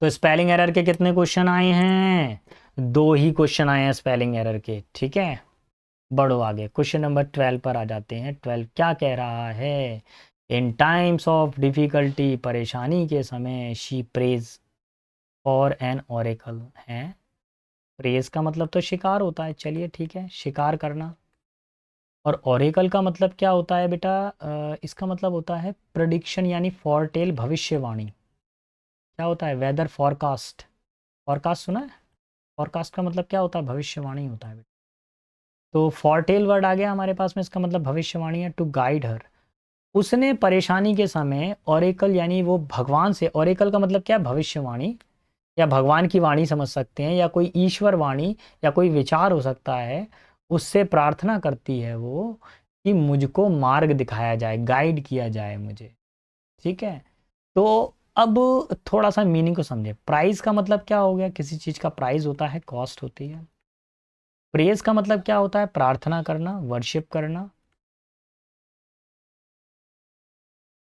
तो स्पेलिंग एरर के कितने क्वेश्चन आए हैं, दो ही क्वेश्चन आए हैं स्पेलिंग एरर के, ठीक है। बढ़ो आगे, क्वेश्चन नंबर 12 पर आ जाते हैं। 12 क्या कह रहा है, इन टाइम्स ऑफ डिफिकल्टी, परेशानी के समय, she praise for an oracle है। प्रेज का मतलब तो शिकार होता है, चलिए ठीक है, शिकार करना। और ओरेकल का मतलब क्या होता है बेटा, इसका मतलब होता है प्रेडिक्शन यानी फॉरटेल, भविष्यवाणी। क्या होता है, वेदर फॉरकास्ट। फॉरकास्ट सुना है, फॉरकास्ट का मतलब क्या होता है, भविष्यवाणी होता है बेटा। तो फॉरटेल वर्ड आ गया हमारे पास में, इसका मतलब भविष्यवाणी है। टू गाइड हर, उसने परेशानी के समय, ओरेकल यानी वो भगवान से, ओरेकल का मतलब क्या है, भविष्यवाणी या भगवान की वाणी समझ सकते हैं, या कोई ईश्वर वाणी या कोई विचार हो सकता है। उससे प्रार्थना करती है वो कि मुझको मार्ग दिखाया जाए, गाइड किया जाए मुझे, ठीक है। तो अब थोड़ा सा मीनिंग को समझे। प्राइस का मतलब क्या हो गया, किसी चीज़ का प्राइस होता है, कॉस्ट होती है। प्रेज का मतलब क्या होता है, प्रार्थना करना, वर्शिप करना,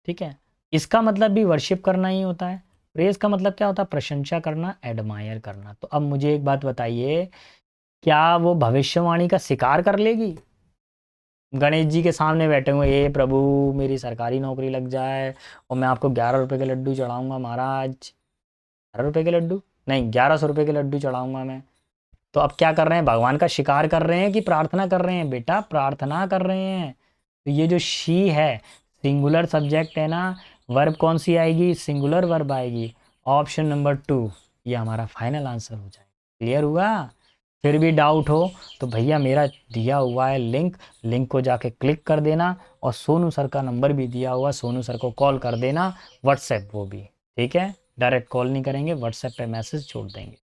ठीक है। इसका मतलब भी वर्शिप करना ही होता है। प्रेज का मतलब क्या होता है, प्रशंसा करना, एडमायर करना। तो अब मुझे एक बात बताइए, क्या वो भविष्यवाणी का शिकार कर लेगी, गणेश जी के सामने बैठे हुए, ये प्रभु मेरी सरकारी नौकरी लग जाए और मैं आपको 11 रुपए के लड्डू चढ़ाऊंगा महाराज। 11 रुपए के लड्डू नहीं, 1100 रुपए के लड्डू चढ़ाऊंगा मैं। तो अब क्या कर रहे हैं, भगवान का शिकार कर रहे हैं कि प्रार्थना कर रहे हैं, बेटा प्रार्थना कर रहे हैं। तो ये जो शी है, सिंगुलर सब्जेक्ट है ना, वर्ब कौन सी आएगी, सिंगुलर वर्ब आएगी। ऑप्शन नंबर 2 ये हमारा फाइनल आंसर हो जाएगा। क्लियर हुआ। फिर भी डाउट हो तो भैया मेरा दिया हुआ है लिंक, लिंक को जाके क्लिक कर देना, और सोनू सर का नंबर भी दिया हुआ, सोनू सर को कॉल कर देना, व्हाट्सएप वो भी, ठीक है। डायरेक्ट कॉल नहीं करेंगे, व्हाट्सएप पे मैसेज छोड़ देंगे।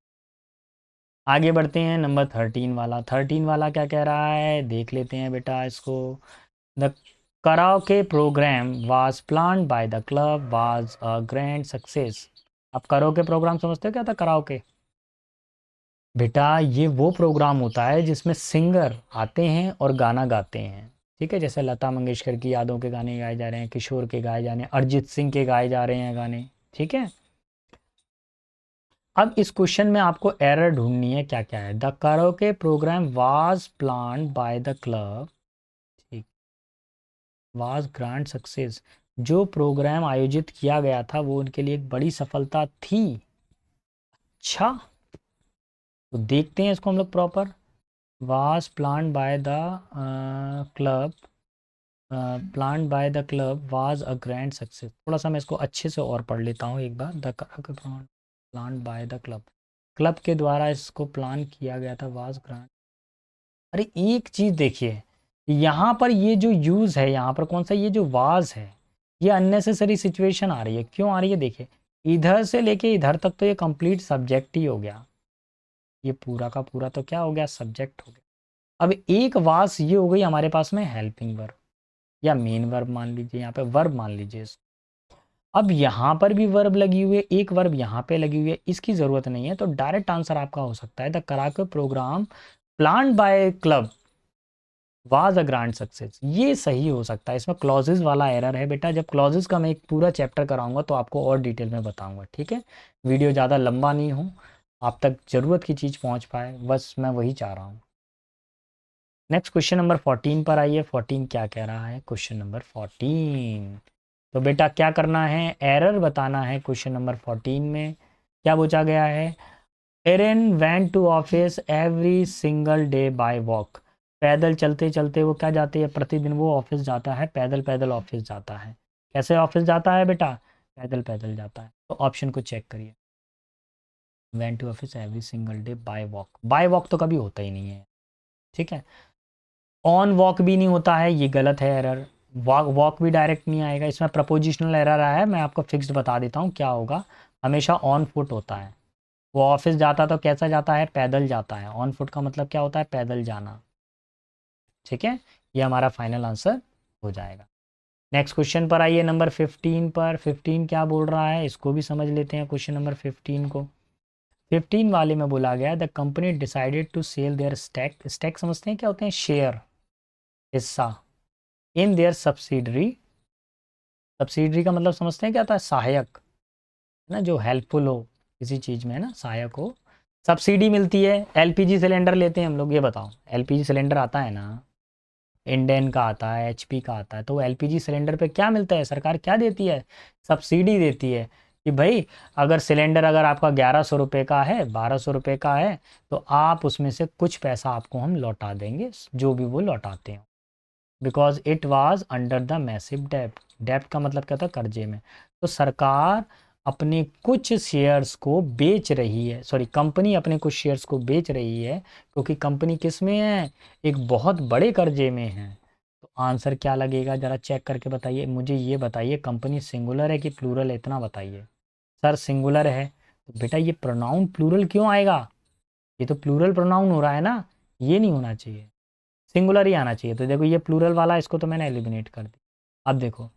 आगे बढ़ते हैं, नंबर 13 वाला। 13 वाला क्या कह रहा है, देख लेते हैं बेटा इसको। The karaoke program was planned by the club was a grand success. अब कराओके प्रोग्राम समझते हो क्या था, कराओके बेटा ये वो प्रोग्राम होता है जिसमें सिंगर आते हैं और गाना गाते हैं, ठीक है। जैसे लता मंगेशकर की यादों के गाने गाए जा रहे हैं, किशोर के गाए जा रहे हैं, अरिजीत सिंह के गाए जा रहे हैं गाने, ठीक है। अब इस क्वेश्चन में आपको एरर ढूंढनी है, क्या क्या है। The karaoke program was planned by the club, ठीक, वाज ग्रैंड सक्सेस, जो प्रोग्राम आयोजित किया गया था वो उनके लिए एक बड़ी सफलता थी। अच्छा, तो देखते हैं इसको हम लोग proper. Was planned by the club plan by the club was a grand success. थोड़ा सा मैं इसको अच्छे से और पढ़ लेता हूँ एक बार। The plan by the club, club के द्वारा इसको प्लान किया गया था, वाज ग्रैंड। अरे एक चीज़ देखिए, यहाँ पर ये जो यूज़ है, यहाँ पर कौन सा, ये जो वाज है, ये अननेसेसरी सिचुएशन आ रही है। क्यों आ रही है देखिए, इधर से लेके इधर तक तो ये कंप्लीट सब्जेक्ट ही हो गया, ये पूरा का पूरा तो क्या हो गया, सब्जेक्ट हो गया। अब एक वास ये हो गई हमारे पास में हेल्पिंग वर्ब या मेन वर्ब मान लीजिए, यहाँ पे वर्ब मान लीजिए इसको। अब यहाँ पर भी वर्ब लगी हुई है, एक वर्ब यहाँ पे लगी हुई है, इसकी ज़रूरत नहीं है, तो डायरेक्ट आंसर आपका हो सकता है the karaoke program planned by club was a grand success. ये सही हो सकता है। इसमें क्लॉजेज वाला एरर है बेटा, जब क्लॉजेज का मैं एक पूरा चैप्टर कराऊंगा तो आपको और डिटेल में बताऊंगा, ठीक है। वीडियो ज़्यादा लंबा नहीं हो, आप तक ज़रूरत की चीज़ पहुंच पाए, बस मैं वही चाह रहा हूँ। नेक्स्ट क्वेश्चन नंबर 14 पर आइए। 14 क्या कह रहा है, क्वेश्चन नंबर 14। तो बेटा क्या करना है, एरर बताना है। क्वेश्चन नंबर 14 में क्या पूछा गया है, Aaron went to office every single day by walk. पैदल चलते चलते वो क्या जाती है, प्रतिदिन वो ऑफिस जाता है, पैदल पैदल ऑफिस जाता है। कैसे ऑफिस जाता है बेटा, पैदल पैदल जाता है। तो ऑप्शन को चेक करिए, went to office every single day by walk, by walk तो कभी होता ही नहीं है, ठीक है। ऑन वॉक भी नहीं होता है, ये गलत है एरर। वॉक वॉक भी डायरेक्ट नहीं आएगा, इसमें प्रपोजिशनल एरर आया है। मैं आपको फिक्स्ड बता देता हूँ क्या होगा, हमेशा ऑन फुट होता है। वो ऑफिस जाता तो कैसा जाता है, पैदल जाता है। ऑन फुट का मतलब क्या होता है, पैदल जाना, ठीक है। ये हमारा फाइनल आंसर हो जाएगा। नेक्स्ट क्वेश्चन पर आइए, नंबर 15 पर। 15 क्या बोल रहा है, इसको भी समझ लेते हैं क्वेश्चन नंबर 15 को। 15 वाले में बोला गया the company decided to sell their stack, stack समझते हैं क्या होते हैं, शेयर, हिस्सा, इन देयर सब्सिडरी। सब्सिडरी का मतलब समझते हैं क्या होता है, सहायक, है ना, जो हेल्पफुल हो किसी चीज़ में, है ना, सहायक हो। सब्सिडी मिलती है, एलपीजी सिलेंडर लेते हैं हम लोग, ये बताओ, एलपीजी सिलेंडर आता है ना, इंडेन का आता है, एचपी का आता है, तो एलपीजी सिलेंडर पे क्या मिलता है, सरकार क्या देती है, सब्सिडी देती है। कि भाई अगर सिलेंडर अगर आपका 1100 रुपये का है, 1200 रुपये का है, तो आप उसमें से कुछ पैसा आपको हम लौटा देंगे, जो भी वो लौटाते हैं, because it was under the massive डेप्ट। डेप्ट का मतलब क्या था, कर्जे में। तो सरकार अपने कुछ शेयर्स को बेच रही है, सॉरी कंपनी अपने कुछ शेयर्स को बेच रही है, क्योंकि कंपनी किस में है, एक बहुत बड़े कर्जे में है। तो आंसर क्या लगेगा, ज़रा चेक करके बताइए मुझे, ये बताइए कंपनी सिंगुलर है कि प्लूरल है, इतना बताइए। सर सिंगुलर है, तो बेटा ये प्रोनाउन प्लूरल क्यों आएगा, ये तो प्लूरल प्रोनाउन हो रहा है ना, ये नहीं होना चाहिए, सिंगुलर ही आना चाहिए। तो देखो ये प्लूरल वाला, इसको तो मैंने एलिमिनेट कर दिया। अब देखो,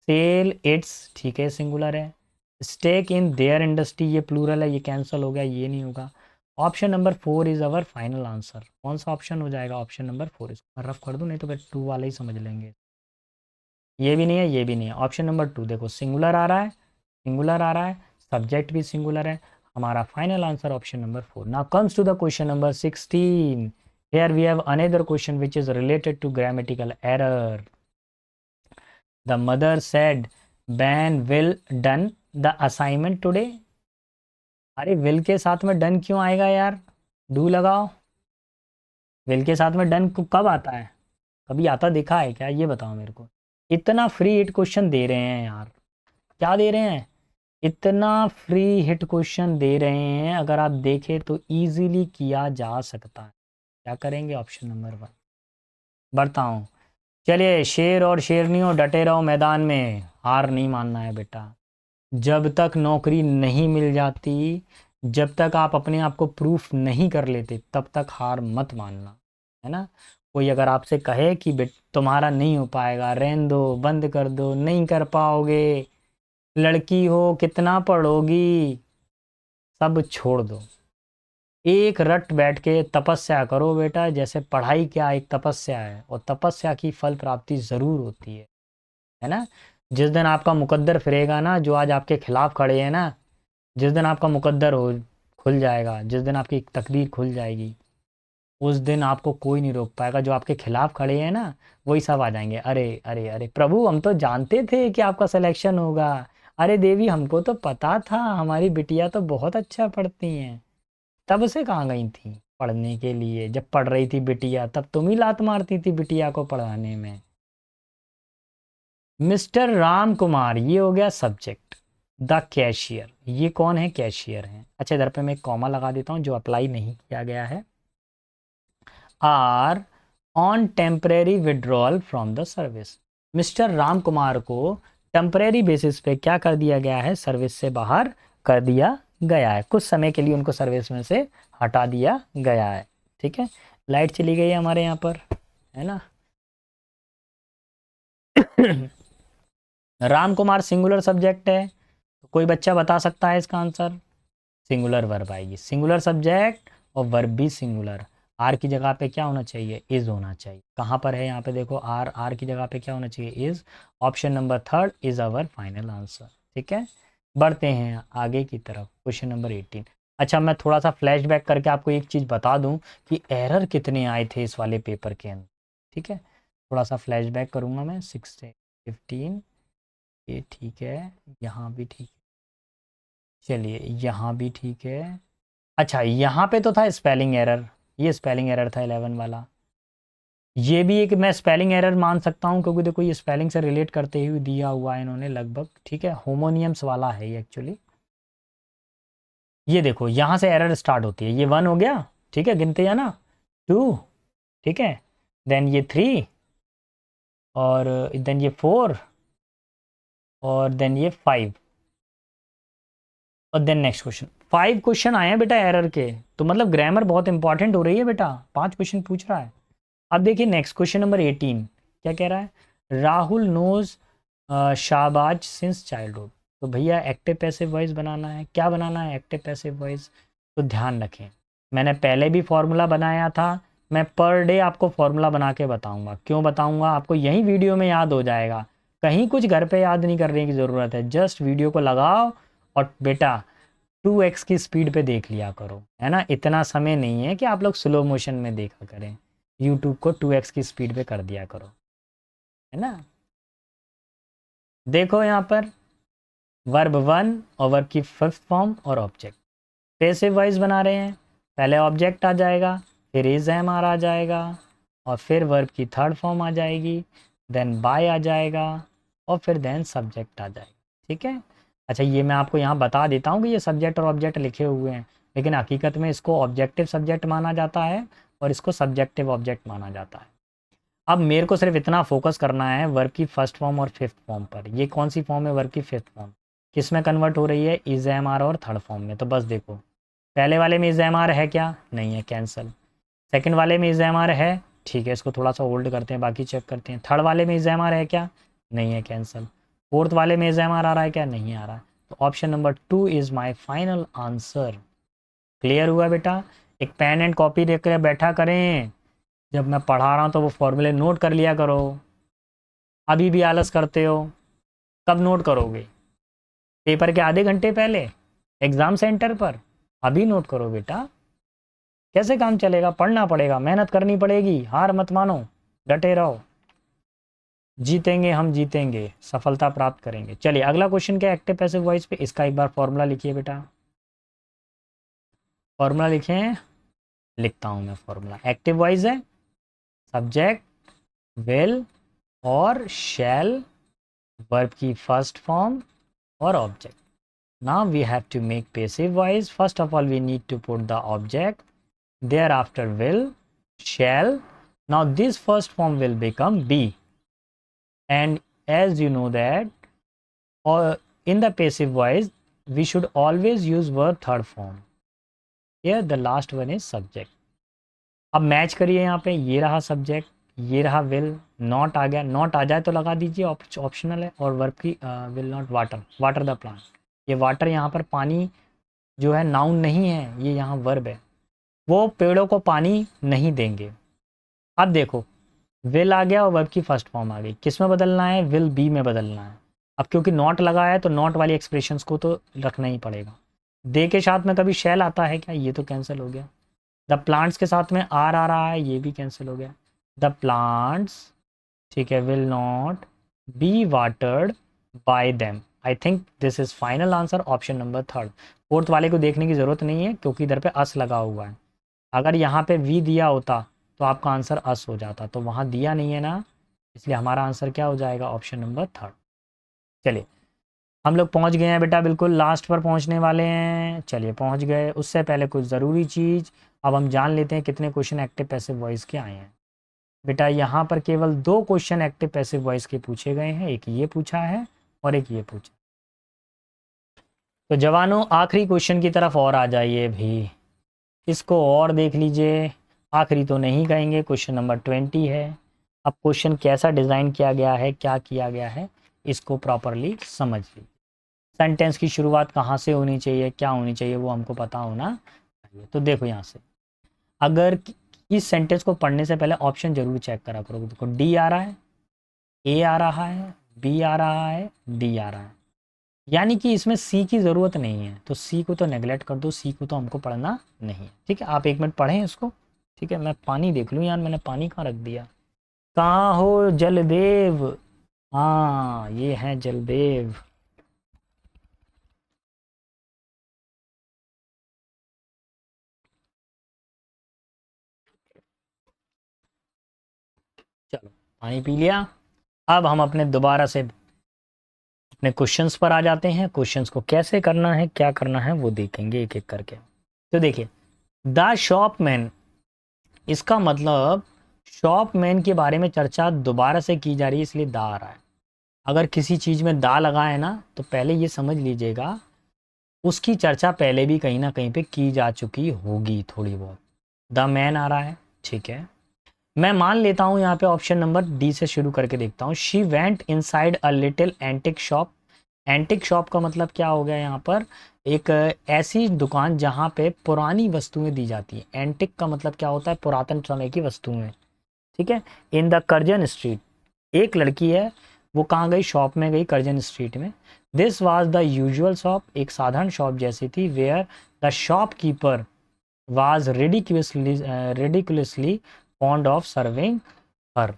सेल इट्स, ठीक है सिंगुलर है। स्टेक इन देयर इंडस्ट्री, ये प्लूरल है, ये कैंसिल हो गया, ये नहीं होगा। Option number 4 is our final answer. कौन सा ऑप्शन हो जाएगा, ऑप्शन नंबर 4। इसको रफ कर दूं, नहीं तो फिर 2 वाला ही समझ लेंगे। ये भी नहीं है, ये भी नहीं है। ऑप्शन नंबर 2 देखो, सिंगुलर आ रहा है, सिंगुलर आ रहा है, सब्जेक्ट भी सिंगुलर है। हमारा final answer option number 4। Now comes to the question number 16। Here we have another question which is related to grammatical error. The mother said, Ben will done the assignment today. अरे will के साथ में done क्यों आएगा यार, do लगाओ। will के साथ में done कब आता है, कभी आता देखा है क्या, ये बताओ मेरे को। इतना फ्री हिट क्वेश्चन दे रहे हैं यार, क्या दे रहे हैं, इतना फ्री हिट क्वेश्चन दे रहे हैं, अगर आप देखें तो इजीली किया जा सकता है। क्या करेंगे, ऑप्शन नंबर 1। बढ़ता हूँ, चलिए शेर और शेरनियों डटे रहो मैदान में, हार नहीं मानना है बेटा। जब तक नौकरी नहीं मिल जाती, जब तक आप अपने आप को प्रूफ नहीं कर लेते, तब तक हार मत मानना, है ना। कोई अगर आपसे कहे कि बेट तुम्हारा नहीं हो पाएगा, रहने दो, बंद कर दो, नहीं कर पाओगे, लड़की हो कितना पढ़ोगी, सब छोड़ दो, एक रट बैठ के तपस्या करो बेटा। जैसे पढ़ाई क्या एक तपस्या है, और तपस्या की फल प्राप्ति ज़रूर होती है ना। जिस दिन आपका मुकद्दर फिरेगा ना, जो आज आपके खिलाफ खड़े हैं ना, जिस दिन आपका मुकद्दर हो खुल जाएगा, जिस दिन आपकी तकदीर खुल जाएगी, उस दिन आपको कोई नहीं रोक पाएगा। जो आपके खिलाफ खड़े हैं ना, वही सब आ जाएंगे, अरे अरे अरे प्रभु हम तो जानते थे कि आपका सिलेक्शन होगा, अरे देवी हमको तो पता था, हमारी बिटिया तो बहुत अच्छा पढ़ती हैं। तब से कहाँ गई थी पढ़ने के लिए, जब पढ़ रही थी बिटिया तब तुम ही लात मारती थी बिटिया को पढ़ाने में। मिस्टर राम कुमार, ये हो गया सब्जेक्ट। द कैशियर, ये कौन है? कैशियर है। अच्छा, इधर पे मैं एक कॉमा लगा देता हूँ जो अप्लाई नहीं किया गया है। Are on temporary withdrawal from the service, mister Ram Kumar को टेम्परेरी बेसिस पे क्या कर दिया गया है? सर्विस से बाहर कर दिया गया है, कुछ समय के लिए उनको सर्विस में से हटा दिया गया है। ठीक है, लाइट चली गई है हमारे यहाँ पर, है ना। राम कुमार सिंगुलर सब्जेक्ट है, तो कोई बच्चा बता सकता है इसका आंसर? सिंगुलर वर्ब आएगी, सिंगुलर सब्जेक्ट और वर्ब भी सिंगुलर। आर की जगह पे क्या होना चाहिए? इज होना चाहिए। कहाँ पर है यहाँ पे देखो, आर, आर की जगह पे क्या होना चाहिए? Is. Option number third is our final answer. ठीक है, बढ़ते हैं आगे की तरफ, क्वेश्चन नंबर 18। अच्छा, मैं थोड़ा सा फ्लैशबैक करके आपको एक चीज़ बता दूं कि एरर कितने आए थे इस वाले पेपर के अंदर। ठीक है, थोड़ा सा फ्लैशबैक करूँगा मैं। 6 से 15, ये ठीक है, यहाँ भी ठीक है, चलिए यहाँ भी ठीक है। अच्छा, यहाँ पे तो था स्पेलिंग एरर, ये स्पेलिंग एरर था 11 वाला। ये भी एक मैं स्पेलिंग एरर मान सकता हूँ क्योंकि देखो ये स्पेलिंग से रिलेट करते हुए दिया हुआ है इन्होंने लगभग। ठीक है, होमोनियम्स वाला है ये एक्चुअली। ये देखो यहाँ से एरर स्टार्ट होती है, ये 1 हो गया, ठीक है, गिनते हैं ना, 2, ठीक है, देन ये 3, और देन ये 4, और देन ये 5, और देन नेक्स्ट क्वेश्चन। 5 क्वेश्चन आए हैं बेटा एरर के, तो मतलब ग्रामर बहुत इंपॉर्टेंट हो रही है बेटा, 5 क्वेश्चन पूछ रहा है। अब देखिए नेक्स्ट क्वेश्चन नंबर 18 क्या कह रहा है? Rahul knows Shahbaz since childhood. तो भैया एक्टिव पैसिव वॉइस बनाना है, क्या बनाना है? Active passive voice. तो ध्यान रखें, मैंने पहले भी फॉर्मूला बनाया था, मैं पर डे आपको फॉर्मूला बना के बताऊंगा। क्यों बताऊंगा? आपको यही वीडियो में याद हो जाएगा, कहीं कुछ घर पे याद नहीं करने की ज़रूरत है। जस्ट वीडियो को लगाओ और बेटा 2x की स्पीड पे देख लिया करो, है ना। इतना समय नहीं है कि आप लोग स्लो मोशन में देखा करें, यूट्यूब को 2x की स्पीड पे कर दिया करो, है ना। देखो यहाँ पर वर्ब 1 और वर्ब की फिफ्थ फॉर्म और ऑब्जेक्ट पैसिव वॉइस बना रहे हैं। पहले ऑब्जेक्ट आ जाएगा, फिर इज एम आर आ जाएगा, और फिर वर्ब की थर्ड फॉर्म आ जाएगी, देन बाय आ जाएगा, और फिर देन सब्जेक्ट आ जाएगा। ठीक है, अच्छा ये मैं आपको यहाँ बता देता हूँ कि ये सब्जेक्ट और ऑब्जेक्ट लिखे हुए हैं, लेकिन हकीकत में इसको ऑब्जेक्टिव सब्जेक्ट माना जाता है और इसको सब्जेक्टिव ऑब्जेक्ट माना जाता है। अब मेरे को सिर्फ इतना फोकस करना है वर्ब की फर्स्ट फॉर्म और फिफ्थ फॉर्म पर। ये कौन सी फॉर्म है? वर्ब की फिफ्थ फॉर्म किस में कन्वर्ट हो रही है? इज एम आर और थर्ड फॉर्म में। तो बस देखो, पहले वाले में इज एम आर है क्या? नहीं है, कैंसिल। सेकंड वाले में इज एम आर है, ठीक है, इसको थोड़ा सा होल्ड करते हैं, बाकी चेक करते हैं। थर्ड वाले में इज एम आर है क्या? नहीं है, कैंसिल। फोर्थ वाले में इज एम आर आ रहा है क्या? नहीं आ रहा है। तो option number 2 is my final answer. Clear हुआ बेटा? एक पेन एंड कॉपी लेकर बैठा करें, जब मैं पढ़ा रहा हूँ तो वो फॉर्मूले नोट कर लिया करो। अभी भी आलस करते हो, कब नोट करोगे? पेपर के आधे घंटे पहले, एग्ज़ाम सेंटर पर? अभी नोट करो बेटा, कैसे काम चलेगा? पढ़ना पड़ेगा, मेहनत करनी पड़ेगी, हार मत मानो, डटे रहो। जीतेंगे हम, जीतेंगे, सफलता प्राप्त करेंगे। चलिए अगला क्वेश्चन क्या? एक्टिव पैसिव वॉइस पे इसका एक बार फॉर्मूला लिखिए बेटा। फॉर्मूला लिखें, लिखता हूँ मैं फॉर्मूला। एक्टिव वॉइस है सब्जेक्ट, विल और शैल, वर्ब की फर्स्ट फॉर्म और object. Now we have to make passive voice. First of all, we need to put the object. Thereafter, will, shall. Now this first form will become be. And as you know that, or in the passive voice, we should always use verb third form. Here the last one is subject. अब match करिए यहाँ पे, ये रहा subject, ये रहा will, not आ गया, not आ जाए तो लगा दीजिए, ऑप्शनल है। और वर्ब की will not water, water the plant. ये वाटर यहाँ पर पानी जो है नाउन नहीं है, ये यहाँ वर्ब है, वो पेड़ों को पानी नहीं देंगे। अब देखो विल आ गया और वर्ब की फर्स्ट फॉर्म आ गई, किस में बदलना है? विल बी में बदलना है। अब क्योंकि नॉट लगा है तो नॉट वाली एक्सप्रेशंस को तो रखना ही पड़ेगा। दे के साथ में कभी शैल आता है क्या? ये तो कैंसिल हो गया। द प्लांट्स के साथ में आर आ रहा है, ये भी कैंसिल हो गया। द प्लांट्स, ठीक है, will not be watered bye them. I think this is final answer, option number third. Fourth वाले को देखने की ज़रूरत नहीं है क्योंकि इधर पे अस लगा हुआ है। अगर यहाँ पे वी दिया होता तो आपका आंसर अस हो जाता, तो वहाँ दिया नहीं है ना, इसलिए हमारा आंसर क्या हो जाएगा, ऑप्शन नंबर थर्ड। चलिए हम लोग पहुंच गए हैं बेटा, बिल्कुल लास्ट पर पहुंचने वाले हैं। चलिए पहुंच गए, उससे पहले कुछ ज़रूरी चीज़ अब हम जान लेते हैं कितने क्वेश्चन एक्टिव पैसिव वॉइस के आए हैं। बेटा यहाँ पर केवल 2 क्वेश्चन एक्टिव पैसिव वॉइस के पूछे गए हैं, एक ये पूछा है और एक ये पूछा। तो जवानों आखिरी क्वेश्चन की तरफ और आ जाइए भी, इसको और देख लीजिए। आखिरी तो नहीं कहेंगे, क्वेश्चन नंबर 20 है। अब क्वेश्चन कैसा डिज़ाइन किया गया है, क्या किया गया है, इसको प्रॉपरली समझ लीजिए। सेंटेंस की शुरुआत कहाँ से होनी चाहिए, क्या होनी चाहिए, वो हमको पता होना चाहिए। तो देखो यहाँ से, अगर इस सेंटेंस को पढ़ने से पहले ऑप्शन जरूर चेक करा करो। देखो डी आ रहा है, ए आ रहा है, बी आ रहा है, डी आ रहा है, यानी कि इसमें सी की ज़रूरत नहीं है। तो सी को तो नेगलेक्ट कर दो, सी को तो हमको पढ़ना नहीं है। ठीक है, आप 1 मिनट पढ़ें इसको। ठीक है, मैं पानी देख लूँ यार, मैंने पानी कहाँ रख दिया। कहाँ हो जलदेव, हाँ ये है जलदेव। चलो पानी पी लिया। अब हम अपने दोबारा से अपने क्वेश्चंस पर आ जाते हैं। क्वेश्चंस को कैसे करना है, क्या करना है, वो देखेंगे एक एक करके। तो देखिए, द शॉपमैन, इसका मतलब शॉपमैन के बारे में चर्चा दोबारा से की जा रही है, इसलिए दा आ रहा है। अगर किसी चीज़ में दा लगा है ना, तो पहले ये समझ लीजिएगा उसकी चर्चा पहले भी कहीं ना कहीं पे की जा चुकी होगी थोड़ी बहुत। द मैन आ रहा है, ठीक है। मैं मान लेता हूँ यहाँ पे ऑप्शन नंबर डी से शुरू करके देखता हूँ। She went inside a little antique shop. Antique shop का मतलब क्या हो गया यहाँ पर, एक ऐसी दुकान जहाँ पे पुरानी वस्तुएं दी जाती है। एंटिक का मतलब क्या होता है, पुरातन समय की वस्तुएं। ठीक है, इन द कर्जन स्ट्रीट, एक लड़की है, वो कहाँ गई, शॉप में गई, कर्जन स्ट्रीट में। This was the usual shop, एक साधारण शॉप जैसी थी। Where the shopkeeper was ridiculously fond of serving her.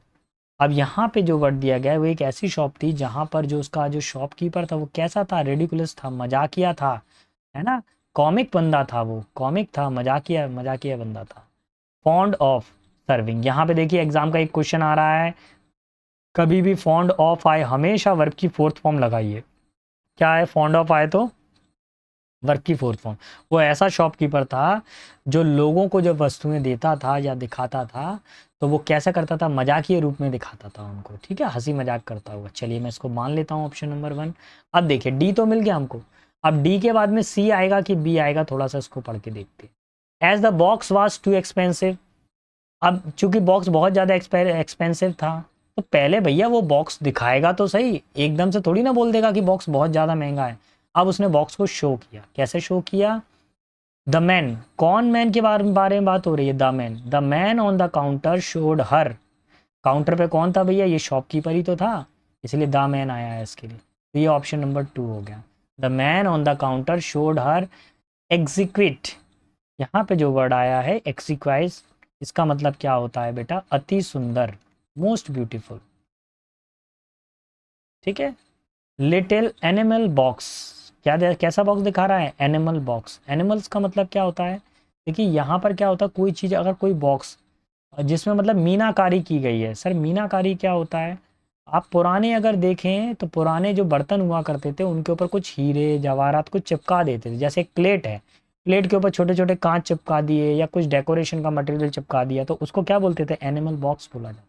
अब यहाँ पे जो वर्ड दिया गया है वो एक ऐसी शॉप थी जहाँ पर जो उसका जो शॉपकीपर था वो कैसा था, रेडिकुलस था, मजाकिया था, है ना। कॉमिक बंदा था, वो कॉमिक था, मजाकिया मजाकिया बंदा था। फॉन्ड ऑफ सर्विंग, यहाँ पे देखिए एग्जाम का एक क्वेश्चन आ रहा है, कभी भी फॉन्ड ऑफ आए हमेशा वर्ब की फोर्थ फॉर्म लगाइए। क्या है, फॉन्ड ऑफ आए तो वर्ब की फोर्थ फॉर्म। वो ऐसा शॉपकीपर था जो लोगों को जब वस्तुएं देता था या दिखाता था तो वो कैसा करता था, मजाकिया रूप में दिखाता था उनको। ठीक है, हंसी मजाक करता हुआ। चलिए मैं इसको मान लेता हूँ ऑप्शन नंबर 1। अब देखिए डी तो मिल गया हमको, अब डी के बाद में सी आएगा कि बी आएगा, थोड़ा सा इसको पढ़ के देखते हैं। As the box was too expensive, अब चूंकि बॉक्स बहुत ज़्यादा एक्सपेंसिव था, तो पहले भैया वो बॉक्स दिखाएगा तो सही, एकदम से थोड़ी ना बोल देगा कि बॉक्स बहुत ज़्यादा महंगा है। अब उसने बॉक्स को शो किया, कैसे शो किया, द मैन, कौन मैन के बारे में बात हो रही है, the man on the counter showed her. Counter पे कौन था भैया, ये शॉपकीपर ही तो था, इसलिए द मैन आया है इसके लिए। तो ये ऑप्शन नंबर 2 हो गया। The man on the counter showed her exquisite, यहाँ पे जो वर्ड आया है एक्सिक्वाइज, इसका मतलब क्या होता है बेटा, अति सुंदर, मोस्ट ब्यूटीफुल। ठीक है, लिटिल एनिमल बॉक्स, क्या कैसा बॉक्स दिखा रहा है, एनिमल बॉक्स। एनिमल्स का मतलब क्या होता है, देखिए यहाँ पर क्या होता है, कोई चीज़ अगर कोई बॉक्स जिसमें मतलब मीनाकारी की गई है। सर मीनाकारी क्या होता है, आप पुराने अगर देखें तो पुराने जो बर्तन हुआ करते थे उनके ऊपर कुछ हीरे जवाहरात कुछ चिपका देते थे। जैसे एक प्लेट है, प्लेट के ऊपर छोटे छोटे कांच चिपका दिए या कुछ डेकोरेशन का मटेरियल चिपका दिया, तो उसको क्या बोलते थे, एनिमल बॉक्स बोला जाता।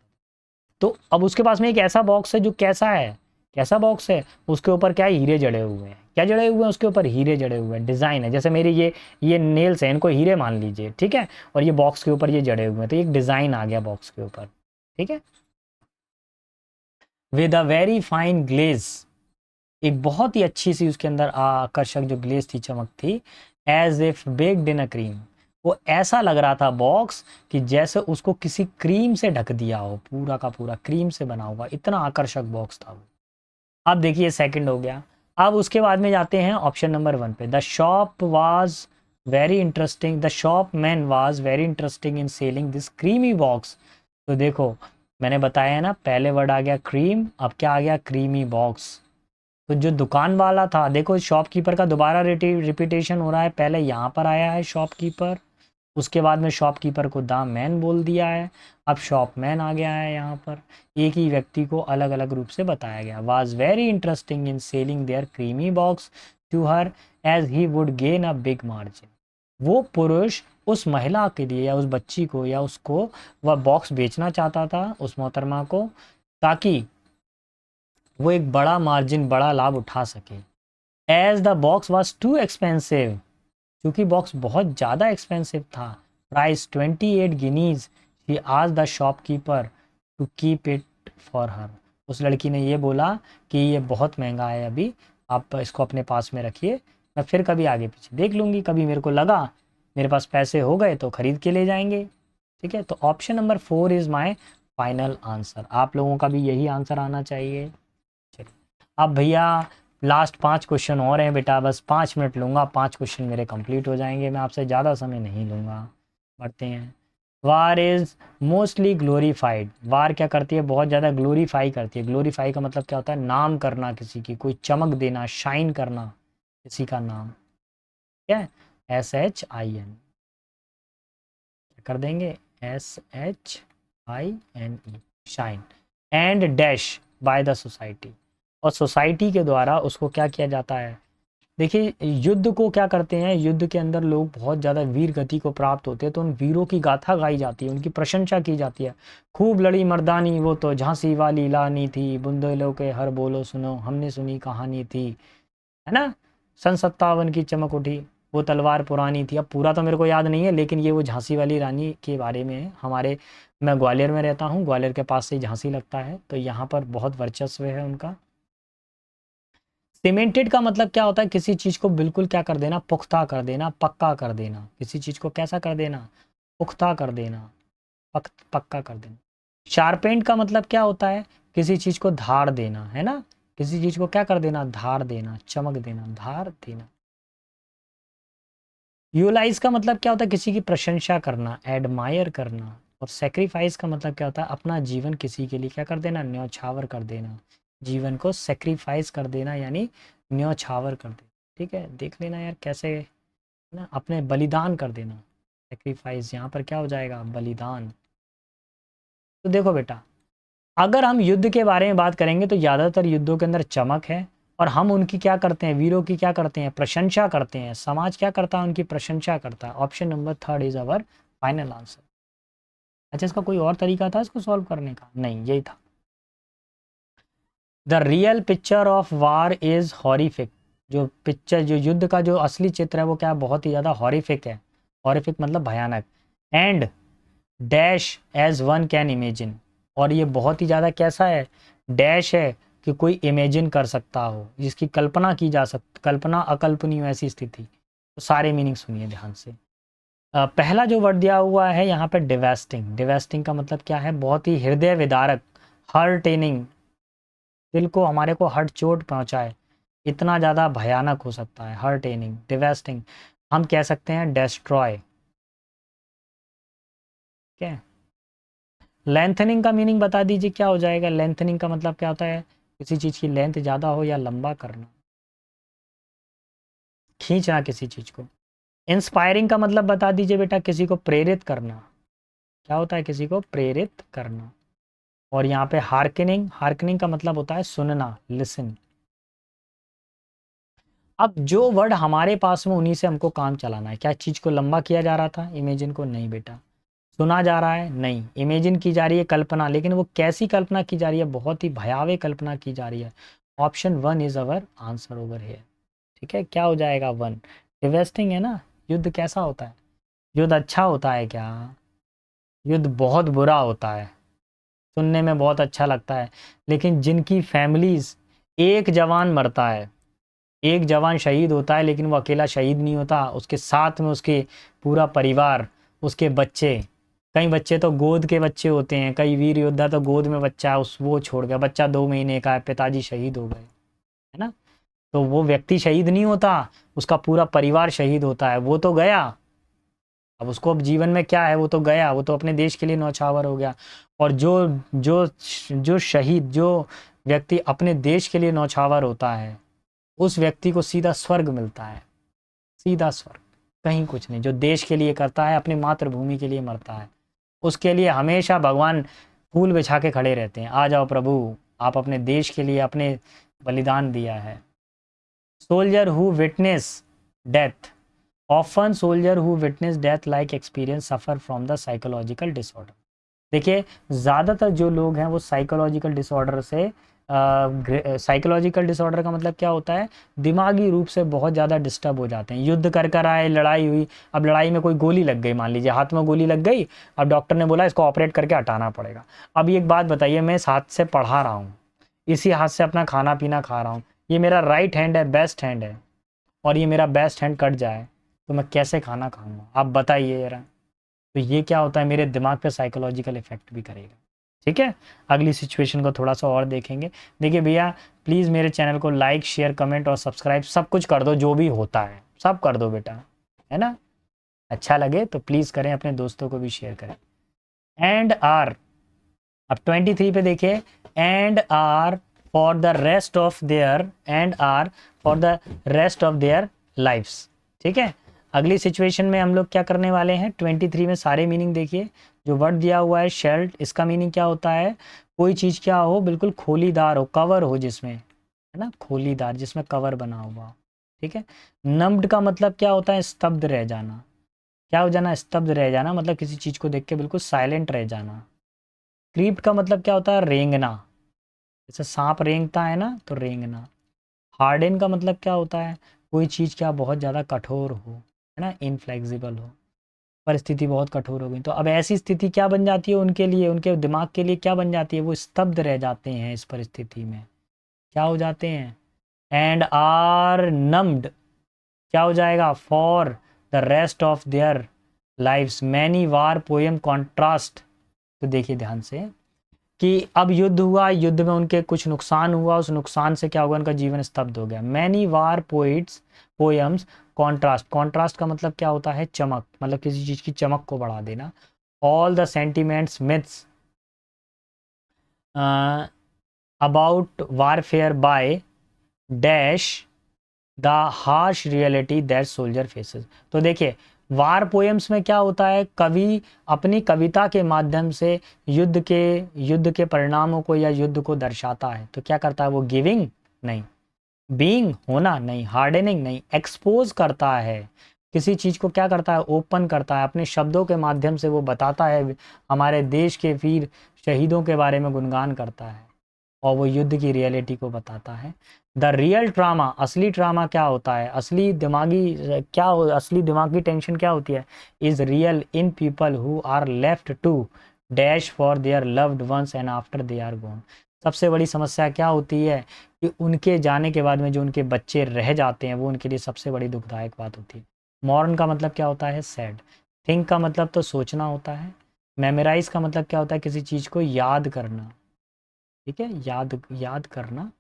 तो अब उसके पास में एक ऐसा बॉक्स है जो कैसा है, कैसा बॉक्स है, उसके ऊपर क्या है, हीरे जड़े हुए हैं। क्या जड़े हुए हैं उसके ऊपर, हीरे जड़े हुए हैं, डिज़ाइन है। जैसे मेरे ये नेल्स हैं, इनको हीरे मान लीजिए, ठीक है, और ये बॉक्स के ऊपर ये जड़े हुए हैं, तो एक डिज़ाइन आ गया बॉक्स के ऊपर। ठीक है, with a very fine glaze, एक बहुत ही अच्छी सी उसके अंदर आकर्षक जो ग्लेज थी, चमक थी। As if baked in a cream, वो ऐसा लग रहा था बॉक्स कि जैसे उसको किसी क्रीम से ढक दिया हो, पूरा का पूरा क्रीम से बना हुआ, इतना आकर्षक बॉक्स था वो। अब देखिए सेकंड हो गया। अब उसके बाद में जाते हैं ऑप्शन नंबर 1 पे, the shop was very interesting, the shop man was very interesting in selling this creamy box. तो देखो मैंने बताया है ना, पहले वर्ड आ गया क्रीम, अब क्या आ गया, क्रीमी बॉक्स। तो जो दुकान वाला था, देखो शॉपकीपर का दोबारा रिपीटेशन हो रहा है, पहले यहाँ पर आया है शॉपकीपर, उसके बाद में शॉपकीपर को द मैन बोल दिया है। अब शॉपमैन आ गया है यहाँ पर। एक ही व्यक्ति को अलग अलग रूप से बताया गया। Was very interesting in selling their creamy box to her as he would gain a big margin. वो पुरुष उस महिला के लिए या उस बच्ची को या उसको वह बॉक्स बेचना चाहता था उस मोहतरमा को, ताकि वो एक बड़ा मार्जिन, बड़ा लाभ उठा सके। As the box was too expensive, क्योंकि बॉक्स बहुत ज़्यादा एक्सपेंसिव था, प्राइस 28 गिनीज, ही आज the shopkeeper to keep it for her. उस लड़की ने ये बोला कि ये बहुत महंगा है, अभी आप इसको अपने पास में रखिए, मैं फिर कभी आगे पीछे देख लूँगी, कभी मेरे को लगा मेरे पास पैसे हो गए तो ख़रीद के ले जाएंगे। ठीक है, तो option number 4 is my final answer. आप लोगों का भी यही आंसर आना चाहिए। चलिए अब भैया लास्ट 5 क्वेश्चन और हैं बेटा, बस 5 मिनट लूँगा, 5 क्वेश्चन मेरे कंप्लीट हो जाएंगे, मैं आपसे ज़्यादा समय नहीं लूँगा। बढ़ते हैं। वार इज़ मोस्टली ग्लोरीफाइड। वार क्या करती है? बहुत ज़्यादा ग्लोरीफाई करती है। ग्लोरीफाई का मतलब क्या होता है? नाम करना किसी की, कोई चमक देना, शाइन करना किसी का नाम। क्या है? SHIN कर देंगे, SHINE, shine. And dash by the society, और सोसाइटी के द्वारा उसको क्या किया जाता है? देखिए युद्ध को क्या करते हैं, युद्ध के अंदर लोग बहुत ज़्यादा वीर गति को प्राप्त होते हैं, तो उन वीरों की गाथा गाई जाती है, उनकी प्रशंसा की जाती है। खूब लड़ी मर्दानी वो तो झांसी वाली लानी थी, बुंदेलों के हर बोलो सुनो हमने सुनी कहानी थी, है ना। सन 57 की चमक उठी, वो तलवार पुरानी थी। अब पूरा तो मेरे को याद नहीं है, लेकिन ये वो झांसी वाली रानी के बारे में है। हमारे, मैं ग्वालियर में रहता हूँ, ग्वालियर के पास से झांसी लगता है, तो यहाँ पर बहुत वर्चस्व है उनका। सीमेंटेड का मतलब क्या होता है? किसी चीज़ को बिल्कुल क्या कर देना? पुख्ता कर देना, पक्का कर देना। किसी चीज़ को कैसा कर देना? पुख्ता कर देना, पक्का कर देना। शार्पेंड का मतलब क्या होता है? किसी चीज़ को धार देना, है ना। किसी चीज़ को क्या कर देना? धार देना, चमक देना, धार देना। यूलाइज का मतलब क्या होता है? किसी की प्रशंसा करना, एडमायर करना। और सेक्रीफाइस का मतलब क्या होता है? अपना जीवन किसी के लिए क्या कर देना? न्यौछावर कर देना। जीवन को सेक्रीफाइस कर देना यानी न्यौछावर कर देना। ठीक है, देख लेना यार कैसे ना, अपने बलिदान कर देना। सेक्रीफाइस यहाँ पर क्या हो जाएगा? बलिदान। तो देखो बेटा, अगर हम युद्ध के बारे में बात करेंगे तो ज़्यादातर युद्धों के अंदर चमक है, और हम उनकी क्या करते हैं? वीरों की क्या करते हैं? प्रशंसा करते हैं। समाज क्या करता है? उनकी प्रशंसा करता है। Option number 3 is our final answer. अच्छा, इसका कोई और तरीका था इसको सॉल्व करने का? नहीं, यही था। The real picture of war is horrific. जो पिक्चर, जो युद्ध का जो असली चित्र है वो क्या है? बहुत ही ज़्यादा हॉरिफिक है। हॉरिफिक मतलब भयानक। And dash as one can imagine, और ये बहुत ही ज़्यादा कैसा है? डैश है कि कोई इमेजिन कर सकता हो, जिसकी कल्पना की जा सकती, कल्पना अकल्पनीय ऐसी स्थिति। तो सारे मीनिंग सुनिए ध्यान से। पहला जो वर्ड दिया हुआ है यहाँ पे डिवेस्टिंग। डिवेस्टिंग का मतलब क्या है? बहुत ही हृदय विदारक, हर्टेनिंग, दिल को, हमारे को हर्ट, चोट पहुंचाए, इतना ज़्यादा भयानक हो सकता है। हर्टेनिंग, डिवेस्टिंग। हम कह सकते हैं डेस्ट्रॉय। क्या है? लेंथनिंग का मीनिंग बता दीजिए क्या हो जाएगा? लेंथनिंग का मतलब क्या होता है? किसी चीज़ की लेंथ ज़्यादा हो या लंबा करना, खींचना किसी चीज़ को। इंस्पायरिंग का मतलब बता दीजिए बेटा, किसी को प्रेरित करना। क्या होता है? किसी को प्रेरित करना। और यहाँ पे हार्कनिंग, हार्कनिंग का मतलब होता है सुनना, लिसन। अब जो वर्ड हमारे पास में, उन्हीं से हमको काम चलाना है। क्या चीज़ को लंबा किया जा रहा था? इमेजिन को नहीं बेटा। सुना जा रहा है? नहीं। इमेजिन की जा रही है कल्पना, लेकिन वो कैसी कल्पना की जा रही है? बहुत ही भयावह कल्पना की जा रही है। Option 1 is our answer over here. ठीक है, क्या हो जाएगा? 1। डिवेस्टिंग है ना। युद्ध कैसा होता है? युद्ध अच्छा होता है क्या? युद्ध बहुत बुरा होता है। सुनने में बहुत अच्छा लगता है, लेकिन जिनकी फैमिलीज, एक जवान मरता है, एक जवान शहीद होता है, लेकिन वो अकेला शहीद नहीं होता, उसके साथ में उसके पूरा परिवार, उसके बच्चे। कई बच्चे तो गोद के बच्चे होते हैं, कई वीर योद्धा तो गोद में बच्चा है, उस वो छोड़ गया, बच्चा 2 महीने का है, पिताजी शहीद हो गए, है ना। तो वो व्यक्ति शहीद नहीं होता, उसका पूरा परिवार शहीद होता है। वो तो गया, अब उसको अब जीवन में क्या है? वो तो गया, वो तो अपने देश के लिए न्यौछावर हो गया। और जो जो जो शहीद, जो व्यक्ति अपने देश के लिए न्यौछावर होता है, उस व्यक्ति को सीधा स्वर्ग मिलता है, सीधा स्वर्ग। कहीं कुछ नहीं। जो देश के लिए करता है, अपनी मातृभूमि के लिए मरता है, उसके लिए हमेशा भगवान फूल बिछा के खड़े रहते हैं, आ जाओ प्रभु, आप अपने देश के लिए अपने बलिदान दिया है। Soldier who witness death, often soldier who witness death like experience suffer from the psychological disorder. देखिए, ज़्यादातर जो लोग हैं वो साइकोलॉजिकल डिसऑर्डर से, साइकोलॉजिकल डिसऑर्डर का मतलब क्या होता है, दिमागी रूप से बहुत ज़्यादा डिस्टर्ब हो जाते हैं। युद्ध कर कर आए, लड़ाई हुई, अब लड़ाई में कोई गोली लग गई, मान लीजिए हाथ में गोली लग गई, अब डॉक्टर ने बोला इसको ऑपरेट करके हटाना पड़ेगा। अब एक बात बताइए, मैं इस हाथ से पढ़ा रहा हूँ, इसी हाथ से अपना खाना पीना खा रहा हूँ, ये मेरा राइट हैंड है, बेस्ट हैंड है, और ये मेरा बेस्ट हैंड कट जाए तो मैं कैसे खाना खाऊंगा, आप बताइए जरा। तो ये क्या होता है, मेरे दिमाग पे साइकोलॉजिकल इफेक्ट भी करेगा। ठीक है, अगली सिचुएशन को थोड़ा सा और देखेंगे। देखिए भैया, प्लीज़ मेरे चैनल को लाइक, शेयर, कमेंट और सब्सक्राइब सब कुछ कर दो, जो भी होता है सब कर दो बेटा, है ना। अच्छा लगे तो प्लीज़ करें, अपने दोस्तों को भी शेयर करें। एंड आर, अब 23 पे देखिए, and are for the rest of their, and are for the rest of their lifes. ठीक है, अगली सिचुएशन में हम लोग क्या करने वाले हैं, 23 में सारे मीनिंग देखिए। जो वर्ड दिया हुआ है शेल्ड, इसका मीनिंग क्या होता है, कोई चीज़ क्या हो, बिल्कुल खोलीदार हो, कवर हो जिसमें, है ना, खोलीदार जिसमें कवर बना हुआ हो। ठीक है, नम्ड का मतलब क्या होता है, स्तब्ध रह जाना। क्या हो जाना, स्तब्ध रह जाना, मतलब किसी चीज़ को देख के बिल्कुल साइलेंट रह जाना। क्रीप्ट का मतलब क्या होता है, रेंगना, जैसे सांप रेंगता है ना, तो रेंगना। हार्डन का मतलब क्या होता है, कोई चीज़ क्या बहुत ज़्यादा कठोर हो, है ना, इनफ्लेक्सिबल हो, परिस्थिति बहुत कठोर हो गई। तो अब ऐसी स्थिति क्या बन जाती है उनके लिए, उनके दिमाग के लिए क्या बन जाती है, वो स्तब्ध रह जाते हैं इस परिस्थिति में, क्या हो जाते हैं, एंड आर नम्ड, क्या हो जाएगा, for the rest of their lifes. Many war poem contrast. तो देखिए ध्यान से कि अब युद्ध हुआ, युद्ध में उनके कुछ नुकसान हुआ, उस नुकसान से क्या हुआ, उनका जीवन स्तब्ध हो गया। मैनी वार पोइट्स पोएम्स कॉन्ट्रास्ट, कॉन्ट्रास्ट का मतलब क्या होता है, चमक, मतलब किसी चीज़ की चमक को बढ़ा देना। All the sentiments myths about warfare by dash the harsh reality that soldier faces. तो देखिए, वार पोएम्स में क्या होता है, कवि अपनी कविता के माध्यम से युद्ध के परिणामों को या युद्ध को दर्शाता है। तो क्या करता है वो, गिविंग नहीं, बीइंग होना नहीं, हार्डनिंग नहीं, एक्सपोज करता है किसी चीज़ को, क्या करता है, ओपन करता है, अपने शब्दों के माध्यम से वो बताता है, हमारे देश के वीर शहीदों के बारे में गुणगान करता है, और वो युद्ध की रियलिटी को बताता है। द रियल ट्रामा, असली ट्रामा क्या होता है, असली दिमागी असली दिमागी टेंशन क्या होती है, is real in people who are left to dash for their loved ones and after they are gone. सबसे बड़ी समस्या क्या होती है कि उनके जाने के बाद में जो उनके बच्चे रह जाते हैं, वो उनके लिए सबसे बड़ी दुखदायक बात होती है। मॉर्न का मतलब क्या होता है, सैड। थिंक का मतलब तो सोचना होता है। मेमोराइज का मतलब क्या होता है, किसी चीज़ को याद करना। ठीक है, याद याद करना।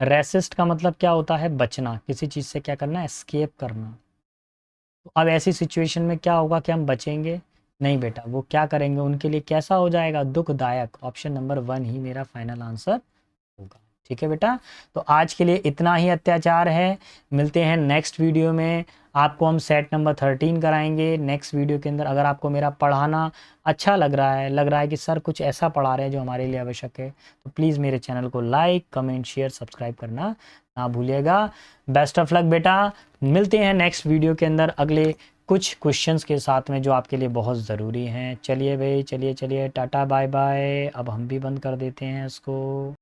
रेसिस्ट का मतलब क्या होता है, बचना, किसी चीज़ से क्या करना, एस्केप करना। तो अब ऐसी सिचुएशन में क्या होगा कि हम बचेंगे नहीं बेटा, वो क्या करेंगे, उनके लिए कैसा हो जाएगा, दुखदायक। ऑप्शन नंबर 1 ही मेरा फाइनल आंसर होगा। ठीक है बेटा, तो आज के लिए इतना ही अत्याचार है। मिलते हैं नेक्स्ट वीडियो में, आपको हम सेट नंबर 13 कराएंगे नेक्स्ट वीडियो के अंदर। अगर आपको मेरा पढ़ाना अच्छा लग रहा है कि सर कुछ ऐसा पढ़ा रहे हैं जो हमारे लिए आवश्यक है, तो प्लीज़ मेरे चैनल को लाइक, कमेंट, शेयर, सब्सक्राइब करना ना भूलिएगा। बेस्ट ऑफ लक बेटा, मिलते हैं नेक्स्ट वीडियो के अंदर अगले कुछ क्वेश्चंस के साथ में जो आपके लिए बहुत ज़रूरी हैं। चलिए भाई, चलिए टाटा बाय बाय। अब हम भी बंद कर देते हैं इसको।